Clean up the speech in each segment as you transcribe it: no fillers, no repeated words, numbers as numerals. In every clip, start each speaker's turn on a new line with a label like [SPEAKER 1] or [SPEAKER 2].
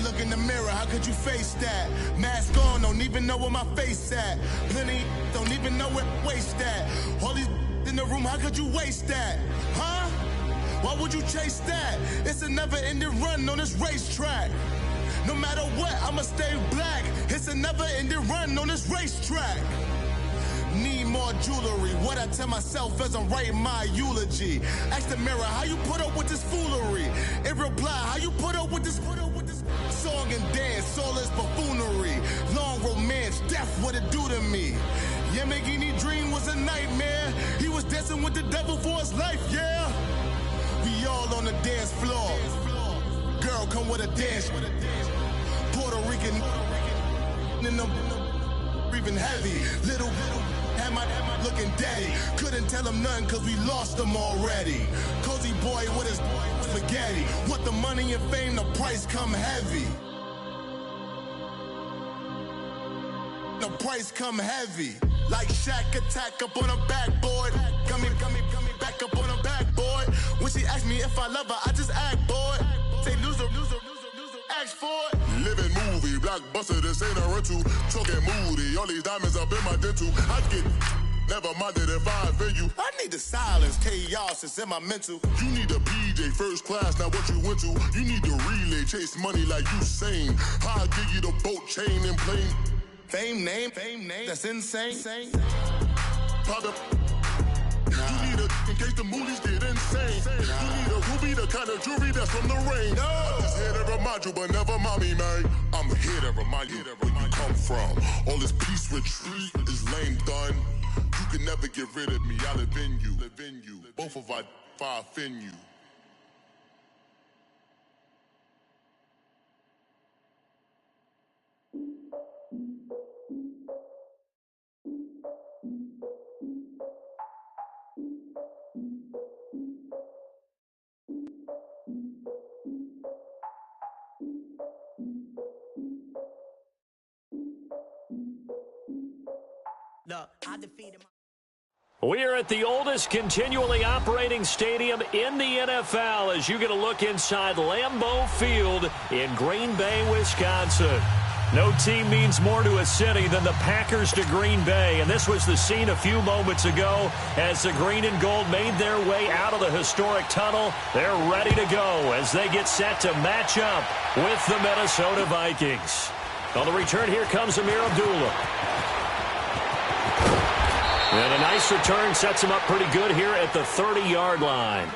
[SPEAKER 1] look in the mirror, how could you face that? Mask on, don't even know where my face at. Plenty don't even know where waste at. All these in the room, how could you waste that? Huh? Why would you chase that? It's a never-ending run on this racetrack. No matter what, I'ma stay black. It's a never-ending run on this racetrack. Need more jewelry. What I tell myself as I'm writing my eulogy. Ask the mirror, how you put up with this foolery? It reply, how you put up with this song and dance, all this buffoonery. Long romance, death, what it do to me? Yamagini dream was a nightmare. He was dancing with the devil for his life, yeah. We all on the dance floor. Girl, come with a dance. Puerto Rican in the breathing heavy. Little had my looking daddy. Couldn't tell him nothing cause we lost him already. Cozy boy with his spaghetti. With the money and fame, the price come heavy. The price come heavy. Like Shaq attack up on a backboard. Coming back up on a backboard. When she asked me if I love her, I just act bored. Say loser, ask for it. Living movie, blockbuster, this ain't a rental. Talking moody, all these diamonds up in my dental. I get never minded if I offend you. I need the silence, chaos is in my mental. You need a PJ first class, not what you went to. You need the relay, chase money like you sane. I'll give you the boat chain and plane. Fame name, that's insane. Product. You need a, in case the movies get insane. You need a ruby, the kind of jewelry that's from the rain. No. I'm just here to remind you, but never mommy, man. I'm here to remind you where you come from. All this peace retreat is lame done. You can never get rid of me, I live in you. Both of our fire offend you.
[SPEAKER 2] We're at the oldest continually operating stadium in the NFL as you get a look inside Lambeau Field in Green Bay, Wisconsin. No team means more to a city than the Packers to Green Bay, and this was the scene a few moments ago as the green and gold made their way out of the historic tunnel. They're ready to go as they get set to match up with the Minnesota Vikings. On the return, here comes Amir Abdullah. And a nice return sets him up pretty good here at the 30-yard line.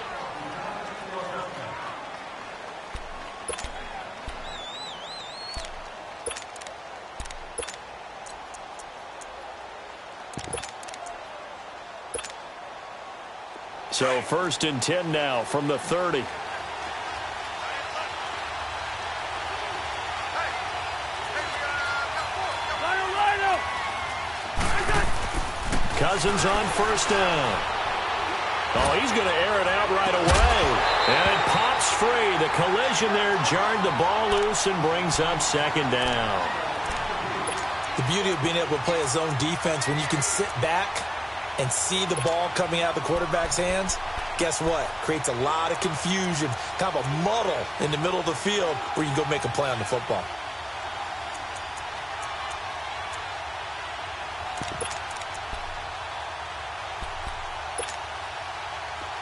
[SPEAKER 2] So 1st and 10 now from the 30. Cousins on 1st down. Oh, he's going to air it out right away. And it pops free. The collision there jarred the ball loose and brings up 2nd down.
[SPEAKER 3] The beauty of being able to play a zone defense when you can sit back and see the ball coming out of the quarterback's hands, guess what? Creates a lot of confusion, kind of a muddle in the middle of the field where you can go make a play on the football.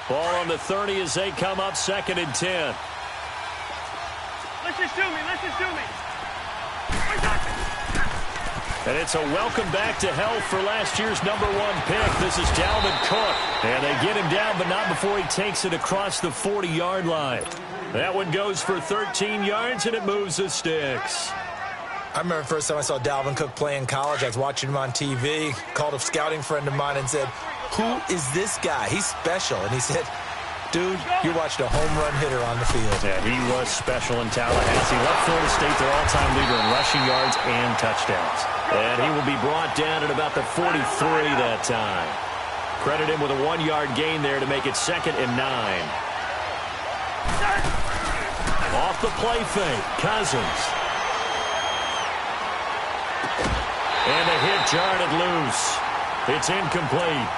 [SPEAKER 2] Ball on the 30 as they come up 2nd and 10.
[SPEAKER 4] Let's just do me.
[SPEAKER 2] And it's a welcome back to health for last year's #1 pick. This is Dalvin Cook. And they get him down, but not before he takes it across the 40-yard line. That one goes for 13 yards, and it moves the sticks.
[SPEAKER 3] I remember the first time I saw Dalvin Cook play in college. I was watching him on TV, called a scouting friend of mine and said, "Who is this guy? He's special." And he said, "Dude, you watched a home run hitter on the field."
[SPEAKER 2] Yeah, he was special in Tallahassee. Left Florida State their all-time leader in rushing yards and touchdowns. And he will be brought down at about the 43 that time. Credit him with a 1-yard gain there to make it 2nd and 9. Off the play fake, Cousins. And a hit jarred it loose. It's incomplete.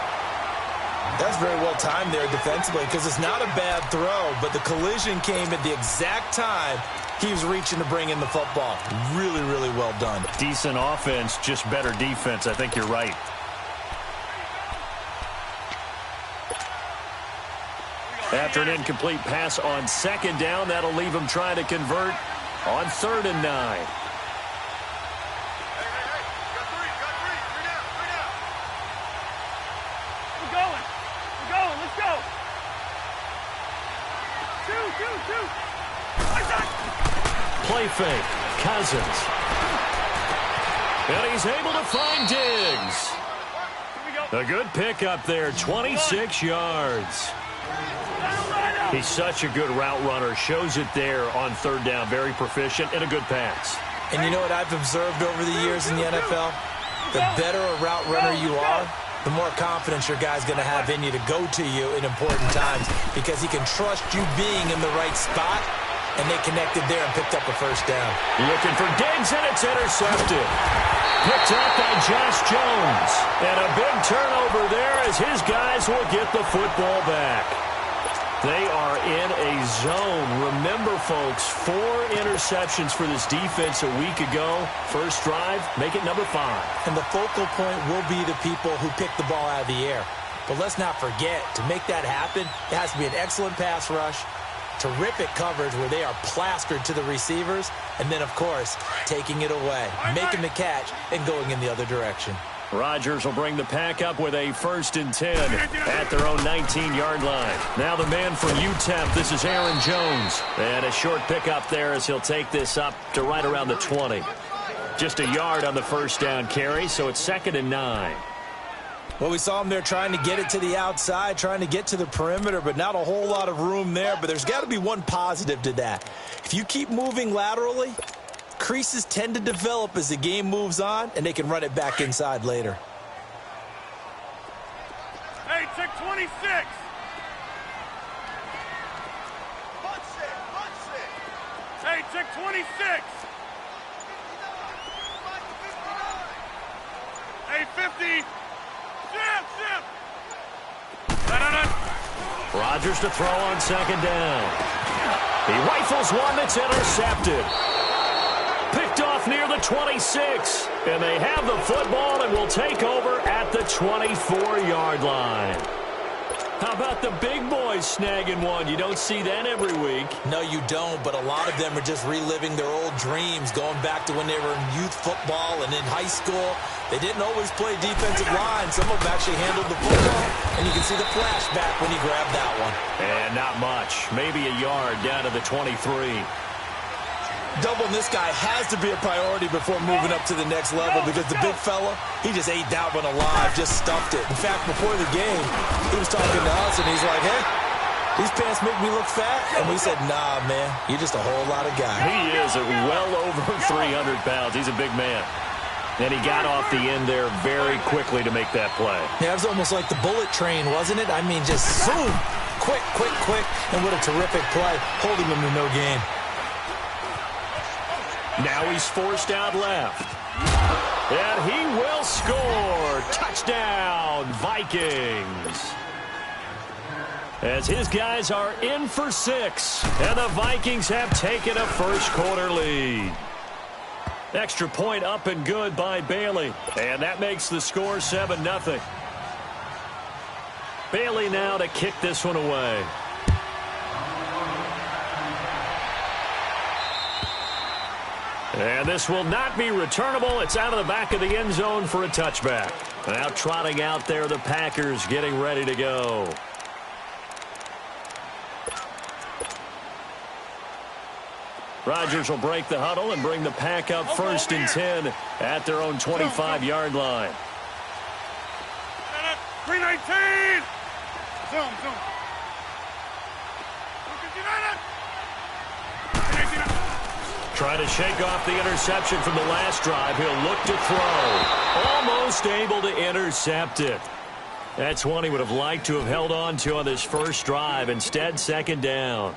[SPEAKER 3] That's very well timed there defensively because it's not a bad throw, but the collision came at the exact time He was reaching to bring in the football. Really, really well done.
[SPEAKER 2] Decent offense, just better defense. I think you're right. After an incomplete pass on second down, that'll leave him trying to convert on 3rd and 9. Play fake, Cousins. And he's able to find Diggs. A good pickup there, 26 yards. He's such a good route runner. Shows it there on 3rd down. Very proficient and a good pass.
[SPEAKER 3] And you know what I've observed over the years in the NFL? The better a route runner you are, the more confidence your guy's going to have in you to go to you in important times because he can trust you being in the right spot, and they connected there and picked up a 1st down.
[SPEAKER 2] Looking for Diggs, and it's intercepted. Picked up by Josh Jones. And a big turnover there as his guys will get the football back. They are in a zone. Remember, folks, 4 interceptions for this defense a week ago. First drive, make it number 5.
[SPEAKER 3] And the focal point will be the people who pick the ball out of the air. But let's not forget, to make that happen, it has to be an excellent pass rush, terrific coverage where they are plastered to the receivers, and then, of course, taking it away, making the catch, and going in the other direction.
[SPEAKER 2] Rodgers will bring the pack up with a 1st and 10 at their own 19-yard line. Now the man from UTEP, this is Aaron Jones. And a short pickup there as he'll take this up to right around the 20. Just a yard on the 1st down carry, so it's 2nd and 9.
[SPEAKER 3] Well, we saw him there trying to get it to the outside, trying to get to the perimeter, but not a whole lot of room there. But there's got to be one positive to that. If you keep moving laterally, creases tend to develop as the game moves on, and they can run it back inside later.
[SPEAKER 4] Hey, check 26. Hey, check 26. Hey, 50. Zip.
[SPEAKER 2] Rodgers to throw on 2nd down. He rifles one that's intercepted. Picked off near the 26. And they have the football and will take over at the 24-yard line. How about the big boys snagging one? You don't see that every week.
[SPEAKER 3] No, you don't, but a lot of them are just reliving their old dreams, going back to when they were in youth football and in high school. They didn't always play defensive line. Some of them actually handled the football, and you can see the flashback when he grabbed that one.
[SPEAKER 2] And not much. Maybe a yard down to the 23.
[SPEAKER 3] Doubling this guy has to be a priority before moving up to the next level because the big fella, he just ate that one alive, just stuffed it. In fact, before the game, he was talking to us, and he's like, hey, these pants make me look fat? And we said, nah, man, you're just a whole lot of guy.
[SPEAKER 2] He is at well over 300 pounds. He's a big man. And he got off the end there very quickly to make that play.
[SPEAKER 3] Yeah, it was almost like the bullet train, wasn't it? I mean, just zoom, quick, and what a terrific play, holding him to no gain.
[SPEAKER 2] Now he's forced out left. And he will score. Touchdown, Vikings. As his guys are in for 6. And the Vikings have taken a first-quarter lead. Extra point up and good by Bailey. And that makes the score 7-0. Bailey now to kick this one away. And this will not be returnable. It's out of the back of the end zone for a touchback. Now trotting out there, the Packers getting ready to go. Rodgers will break the huddle and bring the pack up 1st and 10 at their own 25-yard line.
[SPEAKER 4] 319. Zoom.
[SPEAKER 2] Trying to shake off the interception from the last drive. He'll look to throw. Almost able to intercept it. That's one he would have liked to have held on to on this first drive. Instead, 2nd down.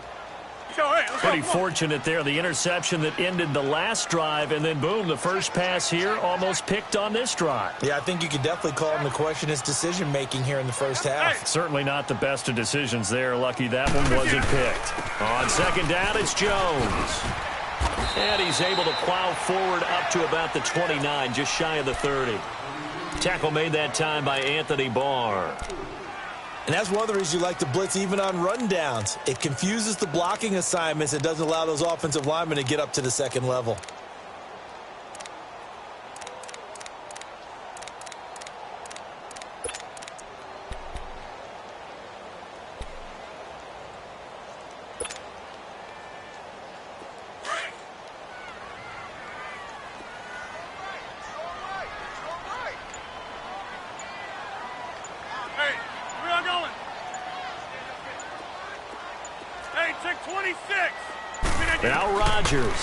[SPEAKER 2] Pretty fortunate there. The interception that ended the last drive, and then, boom, the first pass here almost picked on this drive.
[SPEAKER 3] Yeah, I think you could definitely call him to question his decision-making here in the first half.
[SPEAKER 2] Certainly not the best of decisions there. Lucky that one wasn't picked. On 2nd down, it's Jones. And he's able to plow forward up to about the 29, just shy of the 30. Tackle made that time by Anthony Barr.
[SPEAKER 3] And that's one of the reasons you like to blitz even on rundowns. It confuses the blocking assignments and doesn't allow those offensive linemen to get up to the second level.
[SPEAKER 2] Now Rodgers.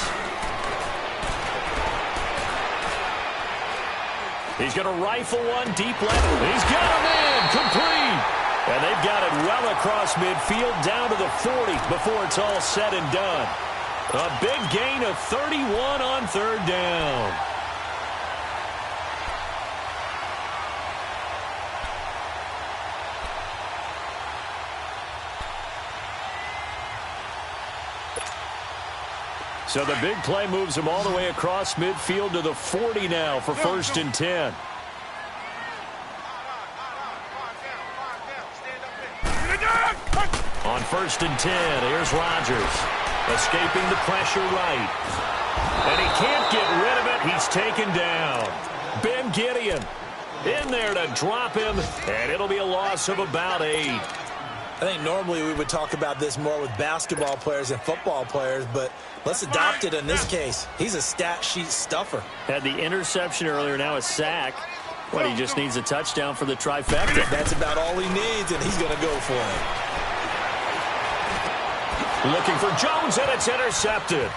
[SPEAKER 2] He's going to rifle one deep left. He's got him in, complete. And they've got it well across midfield down to the 40 before it's all said and done. A big gain of 31 on third down. So the big play moves him all the way across midfield to the 40 now for 1st and 10. On 1st and 10, here's Rodgers. Escaping the pressure right. And he can't get rid of it. He's taken down. Ben Gideon in there to drop him, and it'll be a loss of about 8.
[SPEAKER 3] I think normally we would talk about this more with basketball players and football players, but let's adopt it in this case. He's a stat sheet stuffer. Had the interception earlier, now a sack. What, he just needs a touchdown for the trifecta. That's about all he needs, and he's going to go for it.
[SPEAKER 2] Looking for Jones, and it's intercepted.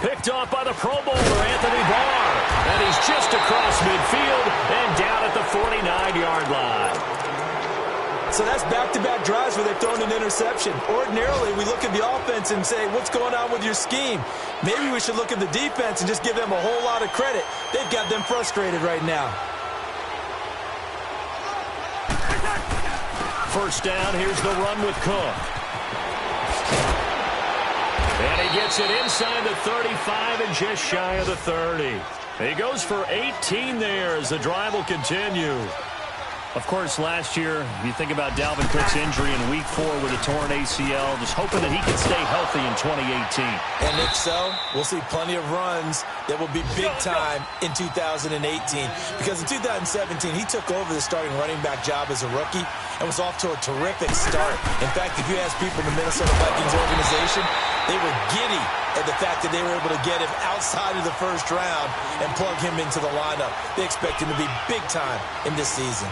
[SPEAKER 2] Picked off by the Pro Bowler, Anthony Barr. And he's just across midfield and down at the 49-yard line.
[SPEAKER 3] So that's back-to-back drives where they've thrown an interception. Ordinarily, we look at the offense and say, what's going on with your scheme? Maybe we should look at the defense and just give them a whole lot of credit. They've got them frustrated right now.
[SPEAKER 2] First down, here's the run with Cook. And he gets it inside the 35 and just shy of the 30. He goes for 18 there as the drive will continue. Of course, last year, you think about Dalvin Cook's injury in Week 4 with a torn ACL, just hoping that he can stay healthy in 2018.
[SPEAKER 3] And if so, we'll see plenty of runs that will be big time in 2018. Because in 2017, he took over the starting running back job as a rookie and was off to a terrific start. In fact, if you ask people in the Minnesota Vikings organization, they were giddy at the fact that they were able to get him outside of the first round and plug him into the lineup. They expect him to be big time in this season.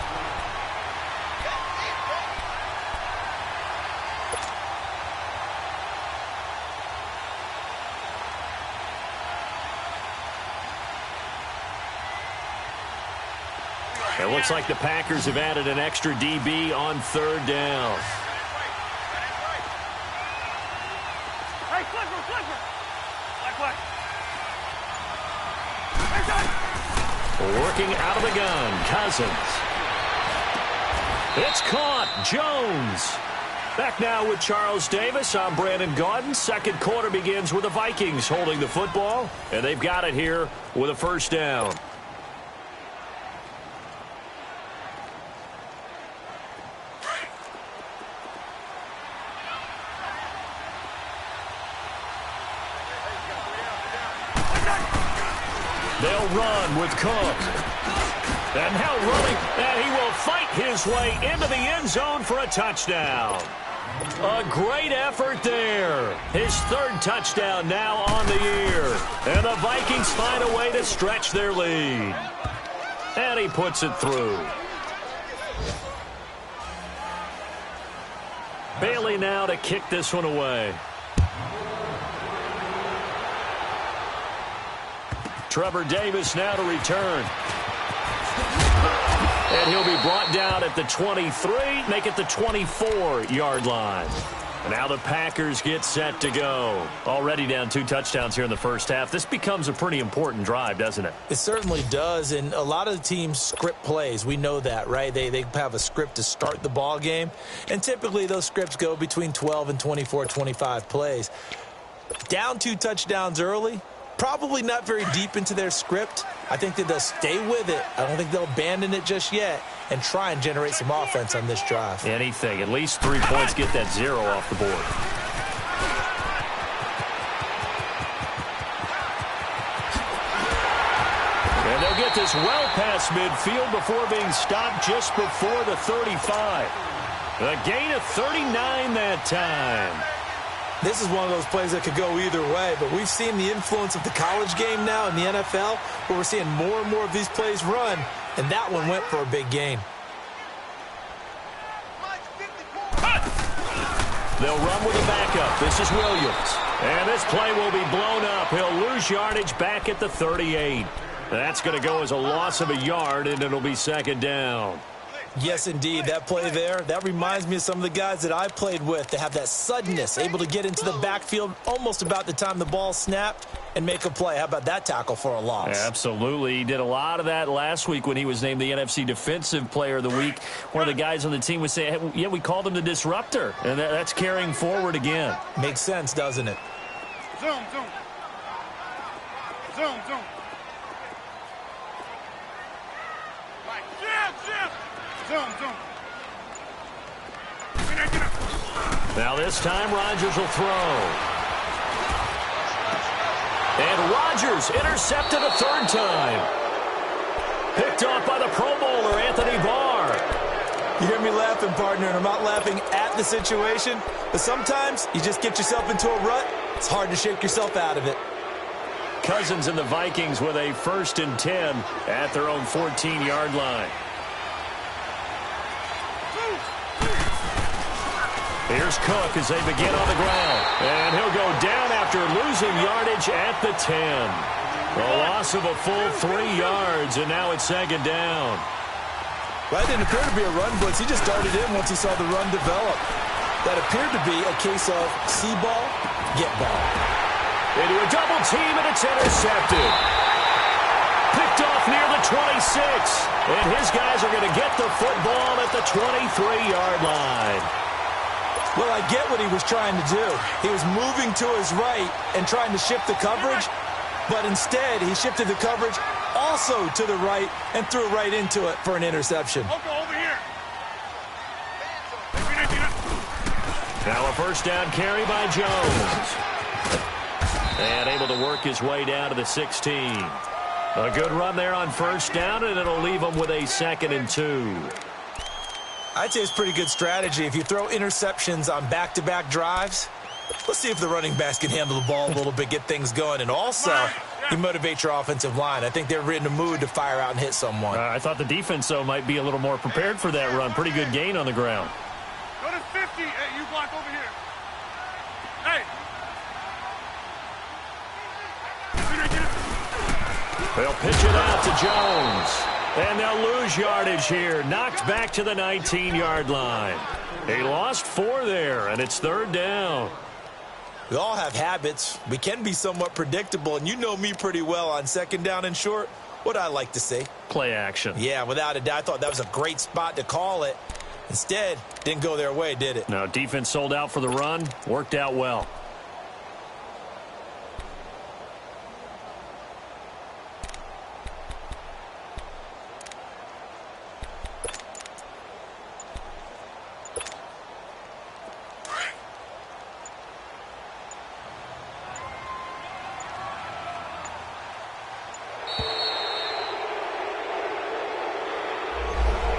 [SPEAKER 2] It looks like the Packers have added an extra DB on third down.
[SPEAKER 4] Hey, Clipper!
[SPEAKER 2] Working out of the gun, Cousins. It's caught, Jones. Back now with Charles Davis. I'm Brandon Gaudin. Second quarter begins with the Vikings holding the football, and they've got it here with a first down. They'll run with Cook. And now running, and he will fight his way into the end zone for a touchdown. A great effort there. His third touchdown now on the year. And the Vikings find a way to stretch their lead. And he puts it through. Bailey now to kick this one away. Trevor Davis now to return. And he'll be brought down at the 23, make it the 24-yard line. And now the Packers get set to go. Already down 2 touchdowns here in the first half. This becomes a pretty important drive, doesn't it?
[SPEAKER 3] It certainly does, and a lot of the teams script plays. We know that, right? They have a script to start the ball game, and typically those scripts go between 12 and 24, 25 plays. Down 2 touchdowns early. Probably not very deep into their script. I think that they'll stay with it. I don't think they'll abandon it just yet and try and generate some offense on this drive.
[SPEAKER 2] Anything. At least 3 points, get that 0 off the board. And they'll get this well past midfield before being stopped just before the 35. A gain of 39 that time.
[SPEAKER 3] This is one of those plays that could go either way, but we've seen the influence of the college game now in the NFL, where we're seeing more and more of these plays run, and that one went for a big gain.
[SPEAKER 2] They'll run with a backup. This is Williams. And this play will be blown up. He'll lose yardage back at the 38. That's going to go as a loss of a yard, and it'll be second down.
[SPEAKER 3] Yes, indeed. That play there, that reminds me of some of the guys that I played with that have that suddenness, able to get into the backfield almost about the time the ball snapped and make a play. How about that tackle for a loss?
[SPEAKER 2] Absolutely. He did a lot of that last week when he was named the NFC Defensive Player of the Week. One of the guys on the team was saying, hey, yeah, we called him the disruptor, and that's carrying forward again.
[SPEAKER 3] Makes sense, doesn't it?
[SPEAKER 4] Zoom, zoom. Zoom, zoom. Right. Shift. Zoom, zoom.
[SPEAKER 2] Now this time, Rodgers will throw. And Rodgers intercepted a 3rd time. Picked off by the Pro Bowler, Anthony Barr.
[SPEAKER 3] You hear me laughing, partner, and I'm not laughing at the situation, but sometimes you just get yourself into a rut. It's hard to shake yourself out of it.
[SPEAKER 2] Cousins and the Vikings with a 1st and 10 at their own 14-yard line. Here's Cook as they begin on the ground. And he'll go down after losing yardage at the 10. A loss of a full 3 yards, and now it's second down.
[SPEAKER 3] Well, that didn't appear to be a run blitz. He just darted in once he saw the run develop. That appeared to be a case of see ball, get ball.
[SPEAKER 2] Into a double team, and it's intercepted. Picked off near the 26. And his guys are going to get the football at the 23-yard line.
[SPEAKER 3] Well, I get what he was trying to do. He was moving to his right and trying to shift the coverage, but instead he shifted the coverage also to the right and threw right into it for an interception.
[SPEAKER 4] Okay, over here.
[SPEAKER 2] Now a 1st down carry by Jones. And able to work his way down to the 16. A good run there on 1st down, and it'll leave him with a 2nd and 2.
[SPEAKER 3] I'd say it's pretty good strategy. If you throw interceptions on back-to-back drives, let's see if the running backs can handle the ball a little bit, get things going, and also you motivate your offensive line. I think they're in the mood to fire out and hit someone.
[SPEAKER 2] I thought the defense, though, might be a little more prepared for that run. Pretty good gain on the ground.
[SPEAKER 4] Go to 50. Hey, you block over here. Hey.
[SPEAKER 2] They'll pitch it out to Jones. And they'll lose yardage here. Knocked back to the 19-yard line. They lost 4 there, and it's 3rd down.
[SPEAKER 3] We all have habits. We can be somewhat predictable, and you know me pretty well on 2nd down and short. What I like to say?
[SPEAKER 2] Play action.
[SPEAKER 3] Yeah, without a doubt. I thought that was a great spot to call it. Instead, didn't go their way, did it?
[SPEAKER 2] No, defense sold out for the run. Worked out well.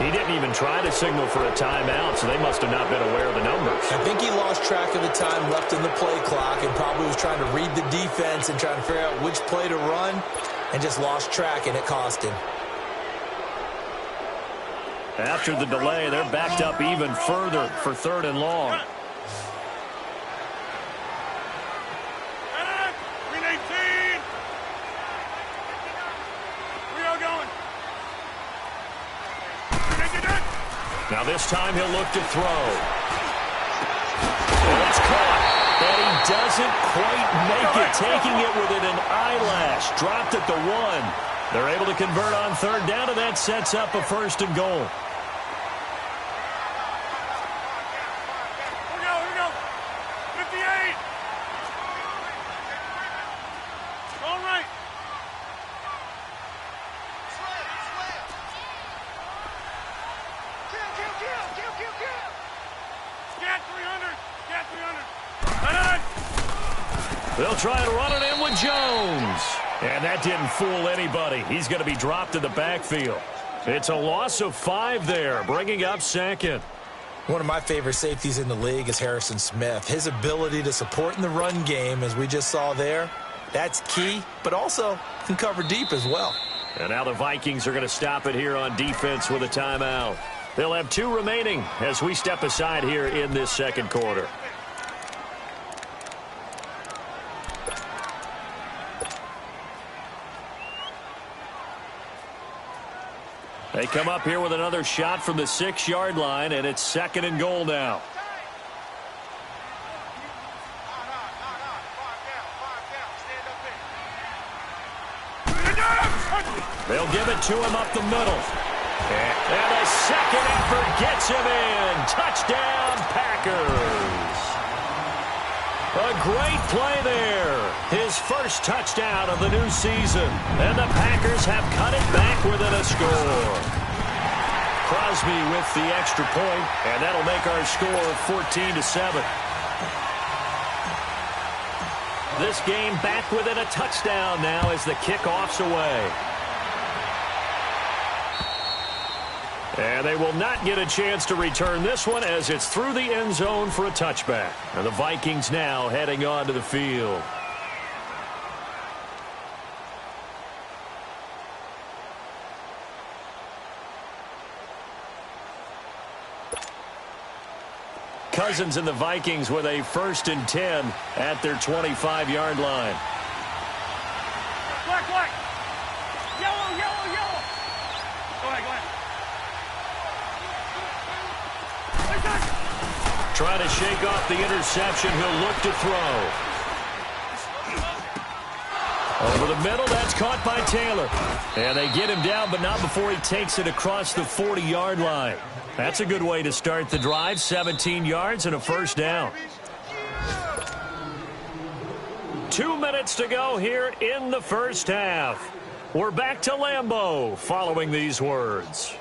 [SPEAKER 2] He didn't even try to signal for a timeout, so they must have not been aware of the numbers.
[SPEAKER 3] I think he lost track of the time left in the play clock and probably was trying to read the defense and trying to figure out which play to run and just lost track, and it cost him.
[SPEAKER 2] After the delay, they're backed up even further for 3rd and long. Now this time he'll look to throw. And it's caught. And he doesn't quite make it, taking it within an eyelash. Dropped at the 1. They're able to convert on 3rd down, and that sets up a 1st and goal.
[SPEAKER 4] Here we go. 58.
[SPEAKER 2] They'll try and run it in with Jones. And that didn't fool anybody. He's going to be dropped in the backfield. It's a loss of 5 there, bringing up second.
[SPEAKER 3] One of my favorite safeties in the league is Harrison Smith. His ability to support in the run game, as we just saw there, that's key, but also can cover deep as well.
[SPEAKER 2] And now the Vikings are going to stop it here on defense with a timeout. They'll have 2 remaining as we step aside here in this second quarter. They come up here with another shot from the 6-yard line, and it's 2nd and goal now. They'll give it to him up the middle. And a second effort gets him in. Touchdown, Packers. A great play there. His first touchdown of the new season. And the Packers have cut it back within a score. Crosby with the extra point, and that'll make our score 14-7. This game back within a touchdown now as the kickoff's away. And they will not get a chance to return this one as it's through the end zone for a touchback. And the Vikings now heading onto the field. Cousins and the Vikings with a 1st and 10 at their 25-yard line.
[SPEAKER 4] Black, black. Yellow, yellow, yellow. Go ahead, go ahead.
[SPEAKER 2] Trying to shake off the interception. He'll look to throw. Over the middle, that's caught by Taylor. And they get him down, but not before he takes it across the 40-yard line. That's a good way to start the drive. 17 yards and a 1st down. 2 minutes to go here in the first half. We're back to Lambeau following these words.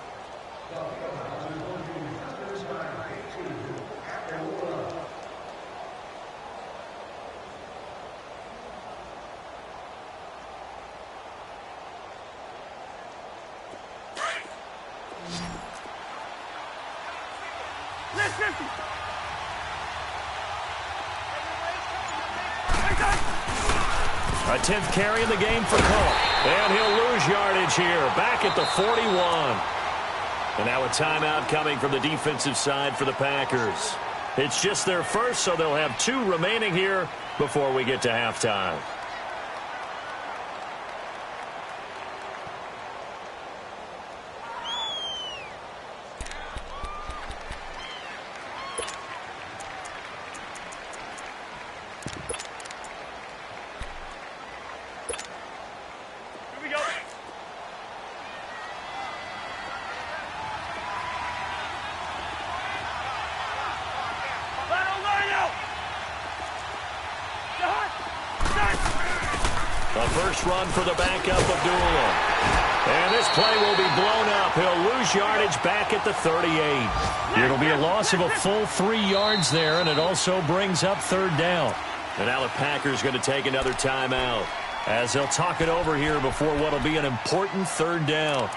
[SPEAKER 2] A 10th carry in the game for Cole. And he'll lose yardage here, back at the 41. And now a timeout coming from the defensive side for the Packers. It's just their first, so they'll have 2 remaining here before we get to halftime. Run for the backup Abdullah. And this play will be blown up. He'll lose yardage back at the 38. It'll be a loss of a full 3 yards there, and it also brings up 3rd down. And now the Packers going to take another timeout as they'll talk it over here before what will be an important 3rd down.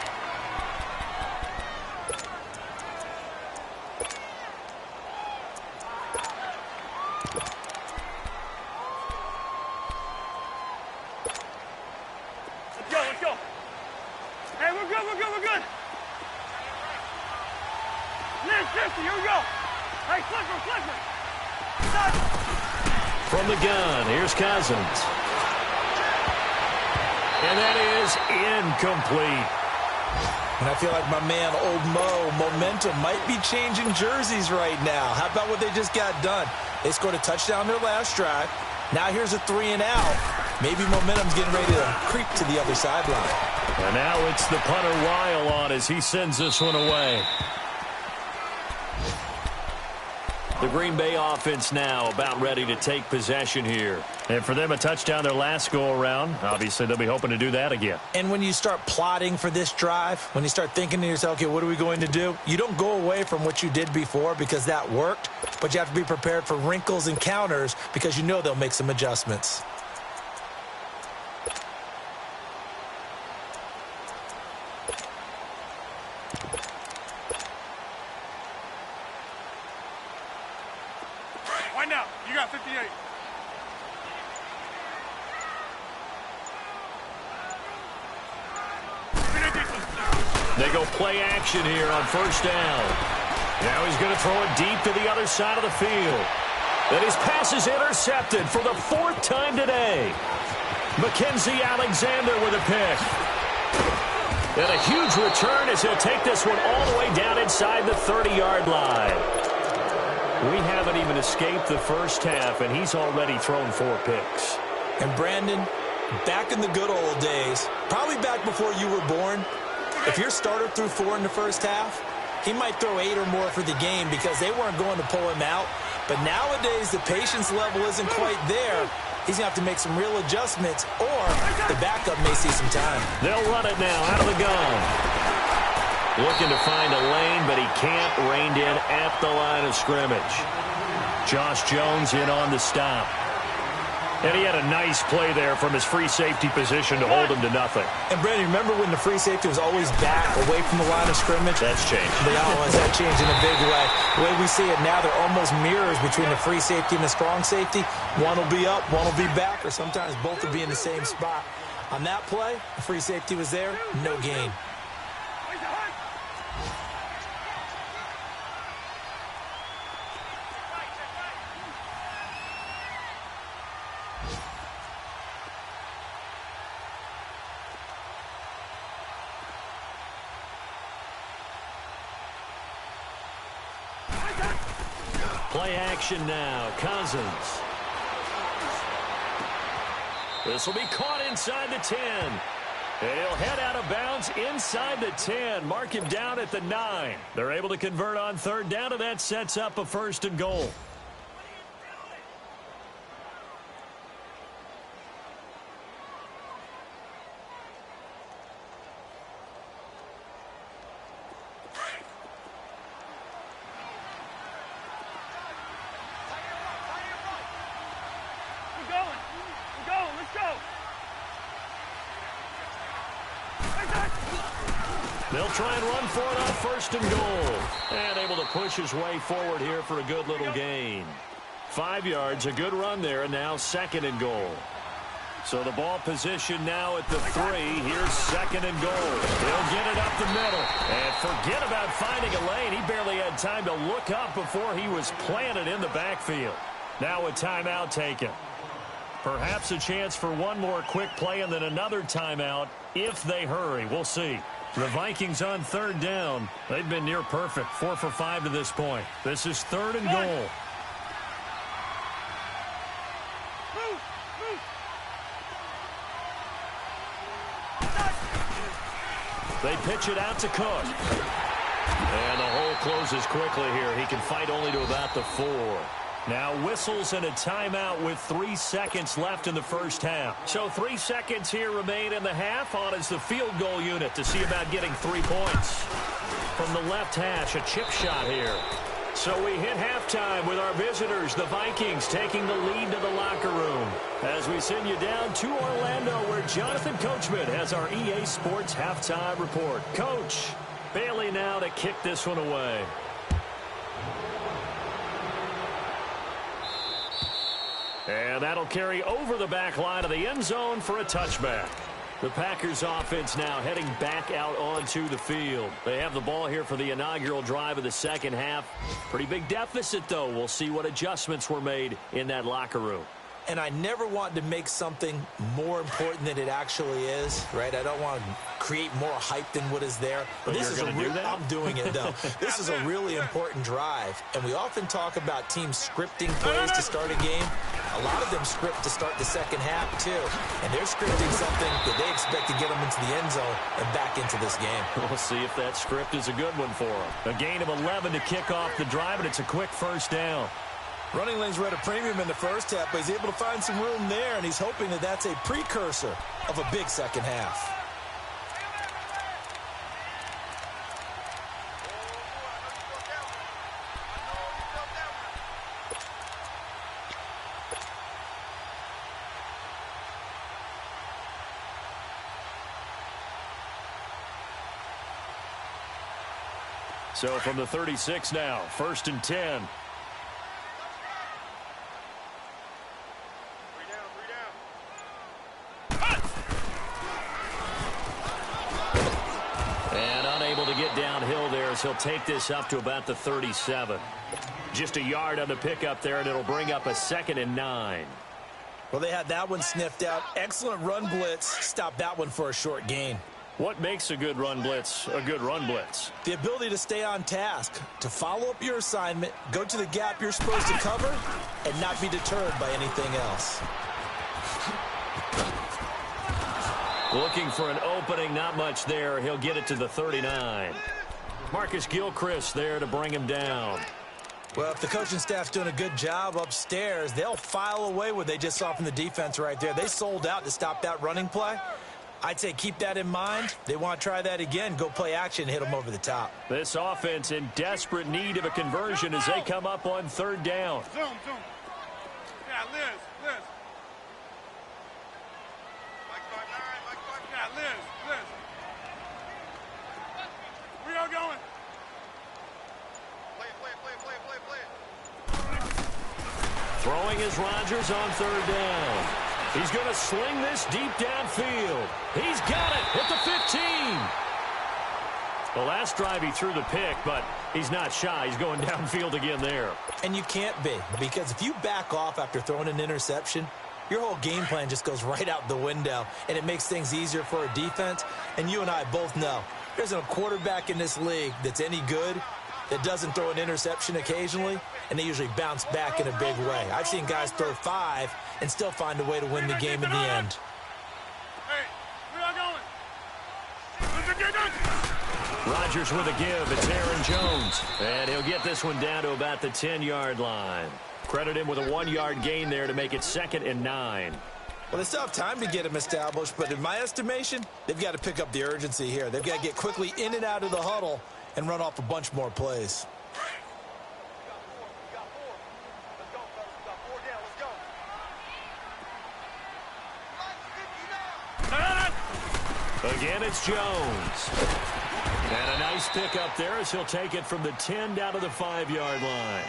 [SPEAKER 2] From the gun, here's Cousins. And that is incomplete.
[SPEAKER 3] And I feel like my man, Old Mo, momentum might be changing jerseys right now. How about what they just got done? They scored a touchdown their last drive. Now here's a 3 and out. Maybe momentum's getting ready to creep to the other sideline.
[SPEAKER 2] And now it's the punter Weil on as he sends this one away. The Green Bay offense now about ready to take possession here. And for them, a touchdown their last go-around. Obviously, they'll be hoping to do that again.
[SPEAKER 3] And when you start plotting for this drive, when you start thinking to yourself, okay, what are we going to do? You don't go away from what you did before because that worked, but you have to be prepared for wrinkles and counters because you know they'll make some adjustments.
[SPEAKER 4] Right now, you got 58.
[SPEAKER 2] They go play action here on first down. Now he's going to throw it deep to the other side of the field. And his pass is intercepted for the fourth time today. Mackenzie Alexander with a pick. And a huge return as he'll take this one all the way down inside the 30-yard line. We haven't even escaped the first half, and he's already thrown 4 picks.
[SPEAKER 3] And Brandon, back in the good old days, probably back before you were born, if your starter threw 4 in the first half, he might throw 8 or more for the game because they weren't going to pull him out. But nowadays, the patience level isn't quite there. He's going to have to make some real adjustments, or the backup may see some time.
[SPEAKER 2] They'll run it now out of the gun. Looking to find a lane, but he can't. Reined in at the line of scrimmage. Josh Jones in on the stop. And he had a nice play there from his free safety position to hold him to nothing.
[SPEAKER 3] And, Brandon, remember when the free safety was always back away from the line of scrimmage?
[SPEAKER 2] That's changed.
[SPEAKER 3] That changed in a big way. The way we see it now, they're almost mirrors between the free safety and the strong safety. One will be up, one will be back, or sometimes both will be in the same spot. On that play, the free safety was there, no gain.
[SPEAKER 2] Play action now. Cousins. This will be caught inside the 10. And he'll head out of bounds inside the 10. Mark him down at the 9. They're able to convert on third down, and that sets up a 1st and goal. They'll try and run for it on 1st and goal. And able to push his way forward here for a good little gain. 5 yards, a good run there, and now 2nd and goal. So the ball position now at the 3. Here's 2nd and goal. He'll get it up the middle. And forget about finding a lane. He barely had time to look up before he was planted in the backfield. Now a timeout taken. Perhaps a chance for one more quick play and then another timeout if they hurry. We'll see. The Vikings on third down. They've been near perfect. 4 for 5 to this point. This is 3rd and goal. They pitch it out to Cook. And the hole closes quickly here. He can fight only to about the 4. Now whistles and a timeout with 3 seconds left in the first half. So 3 seconds here remain in the half. On is the field goal unit to see about getting 3 points. From the left hash, a chip shot here. So we hit halftime with our visitors, the Vikings, taking the lead to the locker room. As we send you down to Orlando, where Jonathan Coachman has our EA Sports halftime report. Coach, Bailey now to kick this one away. And that'll carry over the back line of the end zone for a touchback. The Packers offense now heading back out onto the field. They have the ball here for the inaugural drive of the second half. Pretty big deficit, though. We'll see what adjustments were made in that locker room.
[SPEAKER 3] and I never want to make something more important than it actually is, right? I don't want to create more hype than what is there.
[SPEAKER 2] But
[SPEAKER 3] this is a real, I'm doing it, though. This is a really important drive, and we often talk about teams scripting plays to start a game. A lot of them script to start the second half, too, and they're scripting something that they expect to get them into the end zone and back into this game.
[SPEAKER 2] We'll see if that script is a good one for them. A gain of 11 to kick off the drive, and it's a quick first down.
[SPEAKER 3] Running lanes were at a premium in the first half, but he's able to find some room there, and he's hoping that that's a precursor of a big second half.
[SPEAKER 2] So from the 36 now, 1st and 10. And unable to get downhill there as he'll take this up to about the 37. Just a yard on the pickup there, and it'll bring up a 2nd and 9.
[SPEAKER 3] Well, they had that one sniffed out. Excellent run blitz. Stop that one for a short gain.
[SPEAKER 2] What makes a good run blitz a good run blitz?
[SPEAKER 3] The ability to stay on task, to follow up your assignment, go to the gap you're supposed to cover, and not be deterred by anything else.
[SPEAKER 2] Looking for an opening, not much there. He'll get it to the 39. Marcus Gilchrist there to bring him down.
[SPEAKER 3] Well, if the coaching staff's doing a good job upstairs, they'll file away what they just saw from the defense right there. They sold out to stop that running play. I'd say keep that in mind. They want to try that again. Go play action, hit them over the top.
[SPEAKER 2] This offense in desperate need of a conversion as they come up on 3rd down.
[SPEAKER 4] Zoom. Yeah, Liz. Yeah, Liz. Where y'all going? Play it.
[SPEAKER 2] Throwing is Rodgers on 3rd down. He's going to sling this deep downfield. He's got it at the 15. The last drive he threw the pick, but he's not shy. He's going downfield again there.
[SPEAKER 3] And you can't be, because if you back off after throwing an interception, your whole game plan just goes right out the window, and it makes things easier for a defense. And you and I both know there's a quarterback in this league that's any good that doesn't throw an interception occasionally, and they usually bounce back in a big way. I've seen guys throw 5 and still find a way to win the game in the end.
[SPEAKER 4] Hey, where y'all going?
[SPEAKER 2] Rodgers with a give. It's Aaron Jones. And he'll get this one down to about the 10-yard line. Credit him with a 1-yard gain there to make it 2nd and 9.
[SPEAKER 3] Well, they still have time to get him established, but in my estimation, they've got to pick up the urgency here. They've got to get quickly in and out of the huddle and run off a bunch more plays.
[SPEAKER 2] Again, it's Jones. And a nice pickup there as he'll take it from the 10 down to the 5-yard line.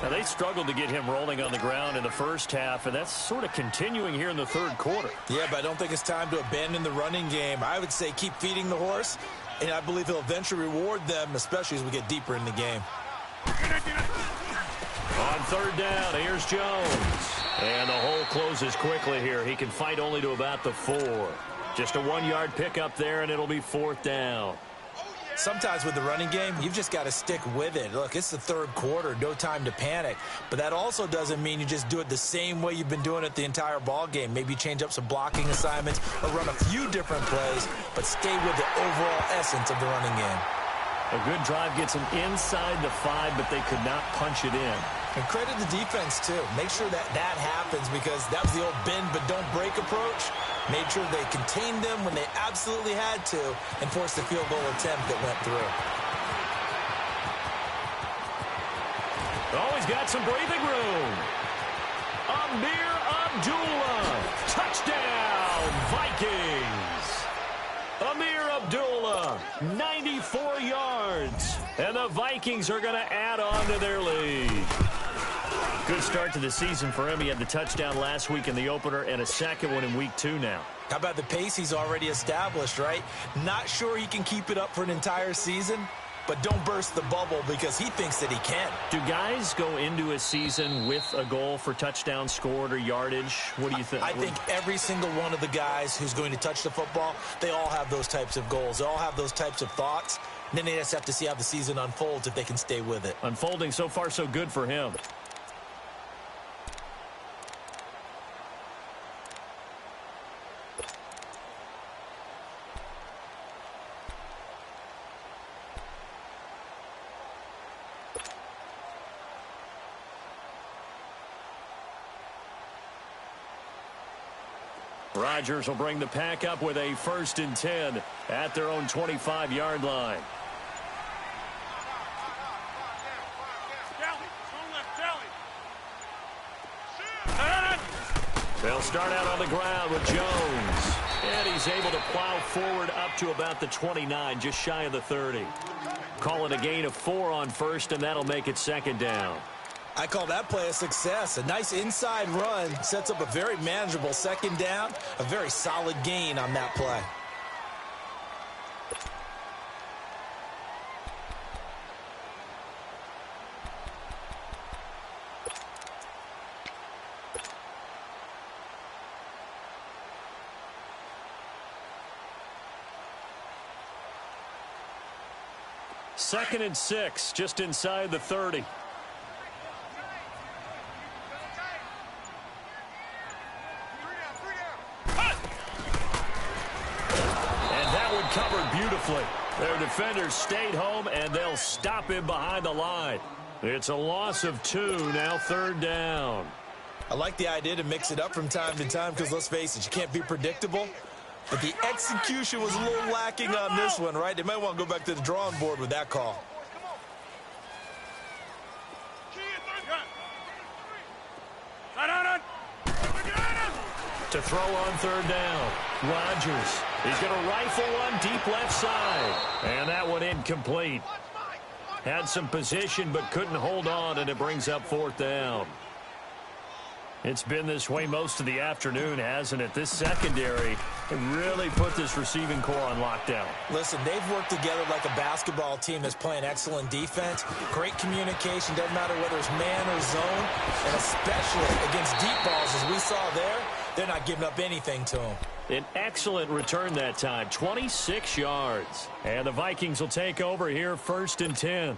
[SPEAKER 2] Now, they struggled to get him rolling on the ground in the first half, and that's sort of continuing here in the 3rd quarter.
[SPEAKER 3] Yeah, but I don't think it's time to abandon the running game. I would say keep feeding the horse, and I believe he'll eventually reward them, especially as we get deeper in the game.
[SPEAKER 2] On 3rd down, here's Jones. And the hole closes quickly here. He can fight only to about the 4. Just a 1-yard pickup there, and it'll be 4th down.
[SPEAKER 3] Sometimes with the running game, you've just got to stick with it. Look, it's the 3rd quarter, no time to panic. But that also doesn't mean you just do it the same way you've been doing it the entire ball game. Maybe change up some blocking assignments or run a few different plays, but stay with the overall essence of the running game.
[SPEAKER 2] A good drive gets them inside the 5, but they could not punch it in.
[SPEAKER 3] And credit the defense, too. Make sure that happens, because that was the old bend but don't break approach. Made sure they contained them when they absolutely had to and forced the field goal attempt that went through.
[SPEAKER 2] Oh, he's got some breathing room. Amir Abdullah. Touchdown, Vikings. Amir Abdullah, 94 yards. And the Vikings are going to add on to their lead. Good start to the season for him. He had the touchdown last week in the opener and a second one in week 2 now.
[SPEAKER 3] How about the pace he's already established, right? Not sure he can keep it up for an entire season, but don't burst the bubble because he thinks that he can.
[SPEAKER 2] Do guys go into a season with a goal for touchdown scored or yardage? What do you think?
[SPEAKER 3] I think every single one of the guys who's going to touch the football, they all have those types of goals. They all have those types of thoughts. And then they just have to see how the season unfolds if they can stay with it.
[SPEAKER 2] Unfolding so far so good for him. Rodgers will bring the pack up with a 1st and 10 at their own 25-yard line. They'll start out on the ground with Jones. And he's able to plow forward up to about the 29, just shy of the 30. Call it a gain of 4 on 1st, and that'll make it 2nd down.
[SPEAKER 3] I call that play a success. A nice inside run sets up a very manageable 2nd down. A very solid gain on that play.
[SPEAKER 2] Second and 6, just inside the 30. Covered beautifully. Their defenders stayed home, and they'll stop him behind the line. It's a loss of 2, now 3rd down.
[SPEAKER 3] I like the idea to mix it up from time to time because, let's face it, you can't be predictable. But the execution was a little lacking on this one, right? They might want to go back to the drawing board with that call.
[SPEAKER 2] To throw on 3rd down, Rodgers. He's going to rifle one deep left side. And that one incomplete. Had some position but couldn't hold on, and it brings up 4th down. It's been this way most of the afternoon, hasn't it? This secondary really put this receiving core on lockdown.
[SPEAKER 3] Listen, they've worked together like a basketball team that's playing excellent defense. Great communication, doesn't matter whether it's man or zone. And especially against deep balls, as we saw there, they're not giving up anything to them.
[SPEAKER 2] An excellent return that time, 26 yards. And the Vikings will take over here, 1st and 10.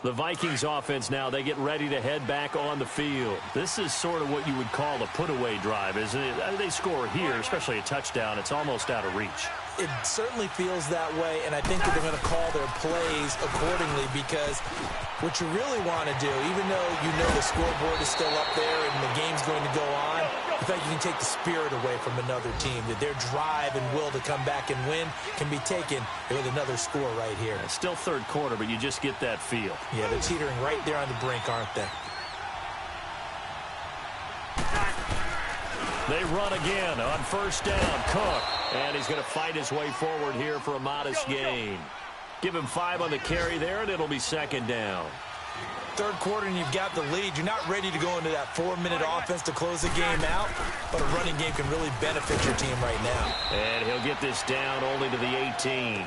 [SPEAKER 2] The Vikings offense now, they get ready to head back on the field. This is sort of what you would call a put-away drive, isn't it? They score here, especially a touchdown. It's almost out of reach.
[SPEAKER 3] It certainly feels that way, and I think that they're going to call their plays accordingly because what you really want to do, even though you know the scoreboard is still up there and the game's going to go on, in fact, you can take the spirit away from another team, that their drive and will to come back and win can be taken with another score right here.
[SPEAKER 2] It's still 3rd quarter, but you just get that feel.
[SPEAKER 3] Yeah, they're teetering right there on the brink, aren't they?
[SPEAKER 2] They run again on 1st down. Cook. And he's going to fight his way forward here for a modest gain. Give him 5 on the carry there, and it'll be 2nd down.
[SPEAKER 3] 3rd quarter, and you've got the lead. You're not ready to go into that 4-minute offense to close the game out, but a running game can really benefit your team right now.
[SPEAKER 2] And he'll get this down only to the 18.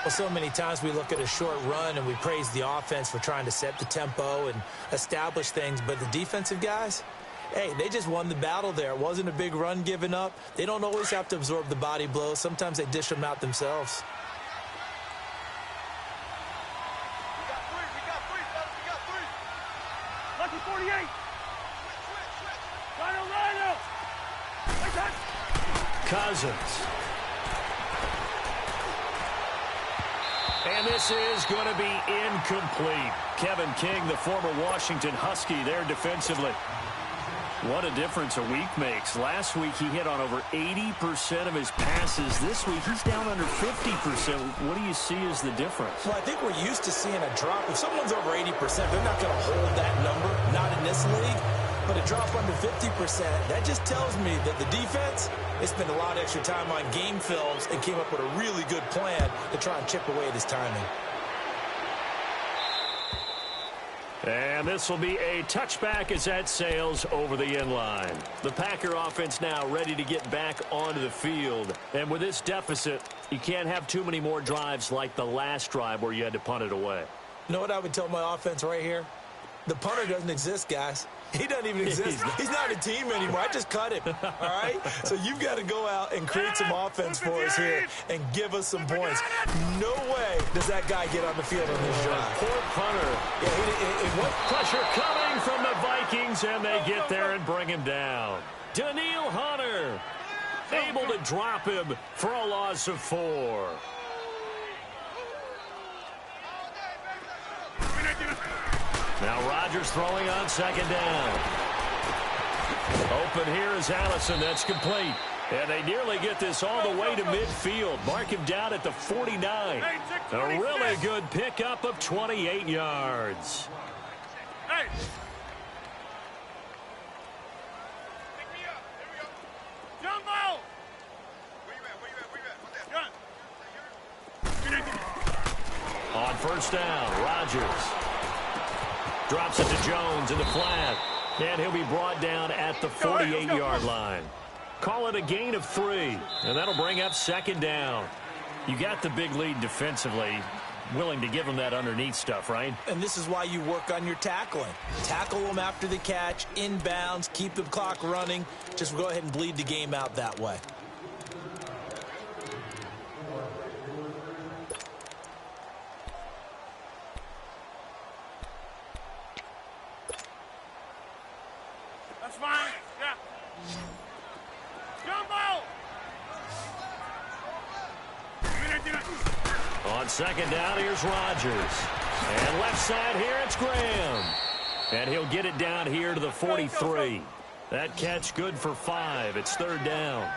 [SPEAKER 3] Well, so many times we look at a short run and we praise the offense for trying to set the tempo and establish things, but the defensive guys, hey, they just won the battle there. It wasn't a big run given up. They don't always have to absorb the body blows. Sometimes they dish them out themselves.
[SPEAKER 4] We got three. Lucky 48. Rhino.
[SPEAKER 2] Cousins. And this is going to be incomplete. Kevin King, the former Washington Husky, there defensively. What a difference a week makes. Last week he hit on over 80% of his passes. This week he's down under 50%. What do you see as the difference?
[SPEAKER 3] Well, I think we're used to seeing a drop. If someone's over 80%, they're not going to hold that number, not in this league. But a drop under 50%, that just tells me that the defense, they spent a lot of extra time on game films and came up with a really good plan to try and chip away this timing.
[SPEAKER 2] And this will be a touchback as that sails over the end line. The Packer offense now ready to get back onto the field. And with this deficit, You can't have too many more drives like the last drive where you had to punt it away.
[SPEAKER 3] You know what I would tell my offense right here? The punter doesn't exist, guys. He doesn't even exist. He's not a team anymore. I just cut him, all right? So you've got to go out and create some offense for us here and give us some points. No way does that guy get on the field on this drive.
[SPEAKER 2] Poor punter.
[SPEAKER 3] Yeah,
[SPEAKER 2] Pressure coming from the Vikings, and they get there and bring him down. Daniil Hunter able to drop him for a loss of 4. Now Rodgers throwing on second down. Open here is Allison. That's complete. And they nearly get this all the way to midfield. Mark him down at the 49. A really good pickup of 28 yards.
[SPEAKER 4] Hey. Jumbo!
[SPEAKER 2] On first down, Rodgers drops it to Jones in the flat. And he'll be brought down at the 48-yard line. Call it a gain of 3. And that'll bring up second down. You got the big lead defensively. Willing to give them that underneath stuff, right?
[SPEAKER 3] And this is why you work on your tackling. Tackle them after the catch, inbounds, keep the clock running. Just go ahead and bleed the game out that way.
[SPEAKER 4] That's fine. Yeah. Jumbo!
[SPEAKER 2] On second down, here's Rodgers. And left side here, it's Graham. And he'll get it down here to the 43. That catch good for 5. It's third down.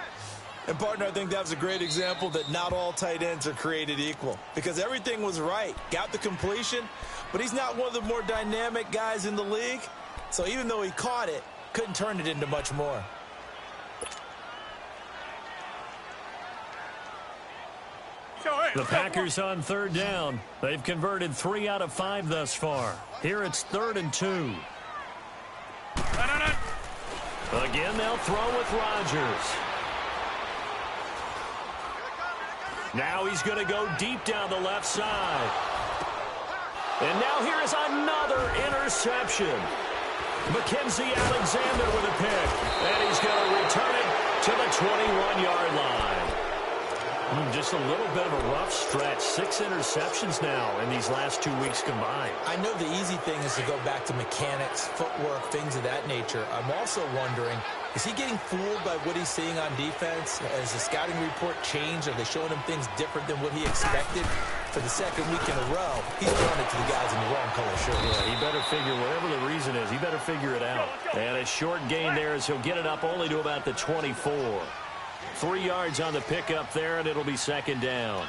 [SPEAKER 3] And, partner, I think that was a great example that not all tight ends are created equal. Because everything was right. Got the completion, but he's not one of the more dynamic guys in the league. So even though he caught it, couldn't turn it into much more.
[SPEAKER 2] The Packers on third down. They've converted 3 out of 5 thus far. Here it's 3rd and 2. Again, they'll throw with Rodgers. Now he's going to go deep down the left side. And now here is another interception. Mackenzie Alexander with a pick. And he's going to return it to the 21-yard line. Just a little bit of a rough stretch. 6 interceptions now in these last 2 weeks combined.
[SPEAKER 3] I know the easy thing is to go back to mechanics, footwork, things of that nature. I'm also wondering, is he getting fooled by what he's seeing on defense? Has the scouting report changed? Are they showing him things different than what he expected? For the second week in a row, he's throwing it to the guys in the wrong color shirt.
[SPEAKER 2] Yeah, he better figure, whatever the reason is, he better figure it out. And a short gain there as he'll get it up only to about the 24. 3 yards on the pickup there, and it'll be second down.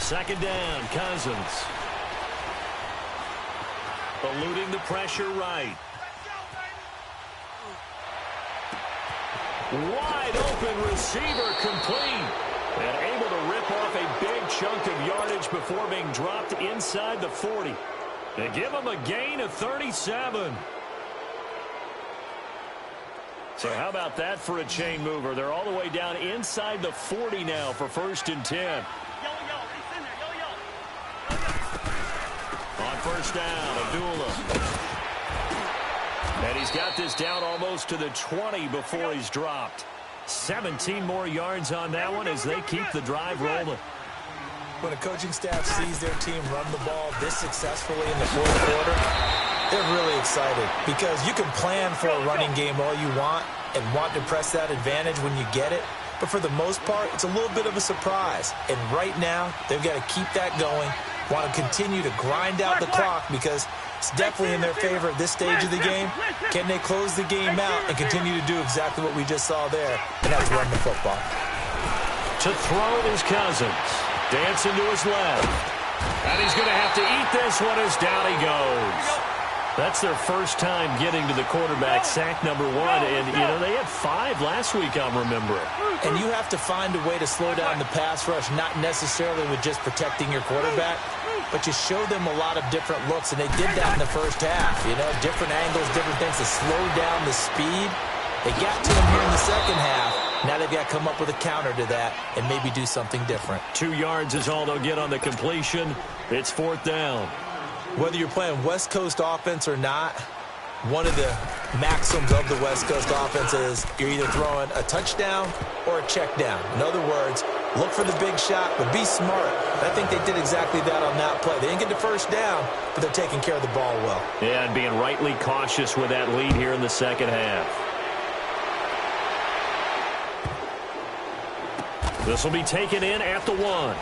[SPEAKER 2] Second down, Cousins. Eluding the pressure right. Wide open receiver complete. And able to rip off a big chunk of yardage before being dropped inside the 40. They give him a gain of 37. So how about that for a chain mover? They're all the way down inside the 40 now for 1st and 10. On first down, Abdullah. And he's got this down almost to the 20 before he's dropped. 17 more yards on that one as they keep the drive rolling.
[SPEAKER 3] When a coaching staff sees their team run the ball this successfully in the fourth quarter, they're really excited because you can plan for a running game all you want and want to press that advantage when you get it. But for the most part, it's a little bit of a surprise. And right now, they've got to keep that going, want to continue to grind out the clock because it's definitely in their favor at this stage of the game. Can they close the game out and continue to do exactly what we just saw there? And that's run the football.
[SPEAKER 2] To throw is Cousins. Dancing to his left. And he's going to have to eat this one as down he goes. That's their first time getting to the quarterback, sack number 1. And, you know, they had 5 last week, I'm remembering.
[SPEAKER 3] And you have to find a way to slow down the pass rush, not necessarily with just protecting your quarterback, but you show them a lot of different looks, and they did that in the first half. You know, different angles, different things to slow down the speed. They got to him here in the second half. Now they've got to come up with a counter to that and maybe do something different.
[SPEAKER 2] 2 yards is all they'll get on the completion. It's 4th down.
[SPEAKER 3] Whether you're playing West Coast offense or not, one of the maxims of the West Coast offense is you're either throwing a touchdown or a check down. In other words, look for the big shot, but be smart. I think they did exactly that on that play. They didn't get the first down, but they're taking care of the ball well.
[SPEAKER 2] Yeah, and being rightly cautious with that lead here in the second half. This will be taken in at the 1. Oh,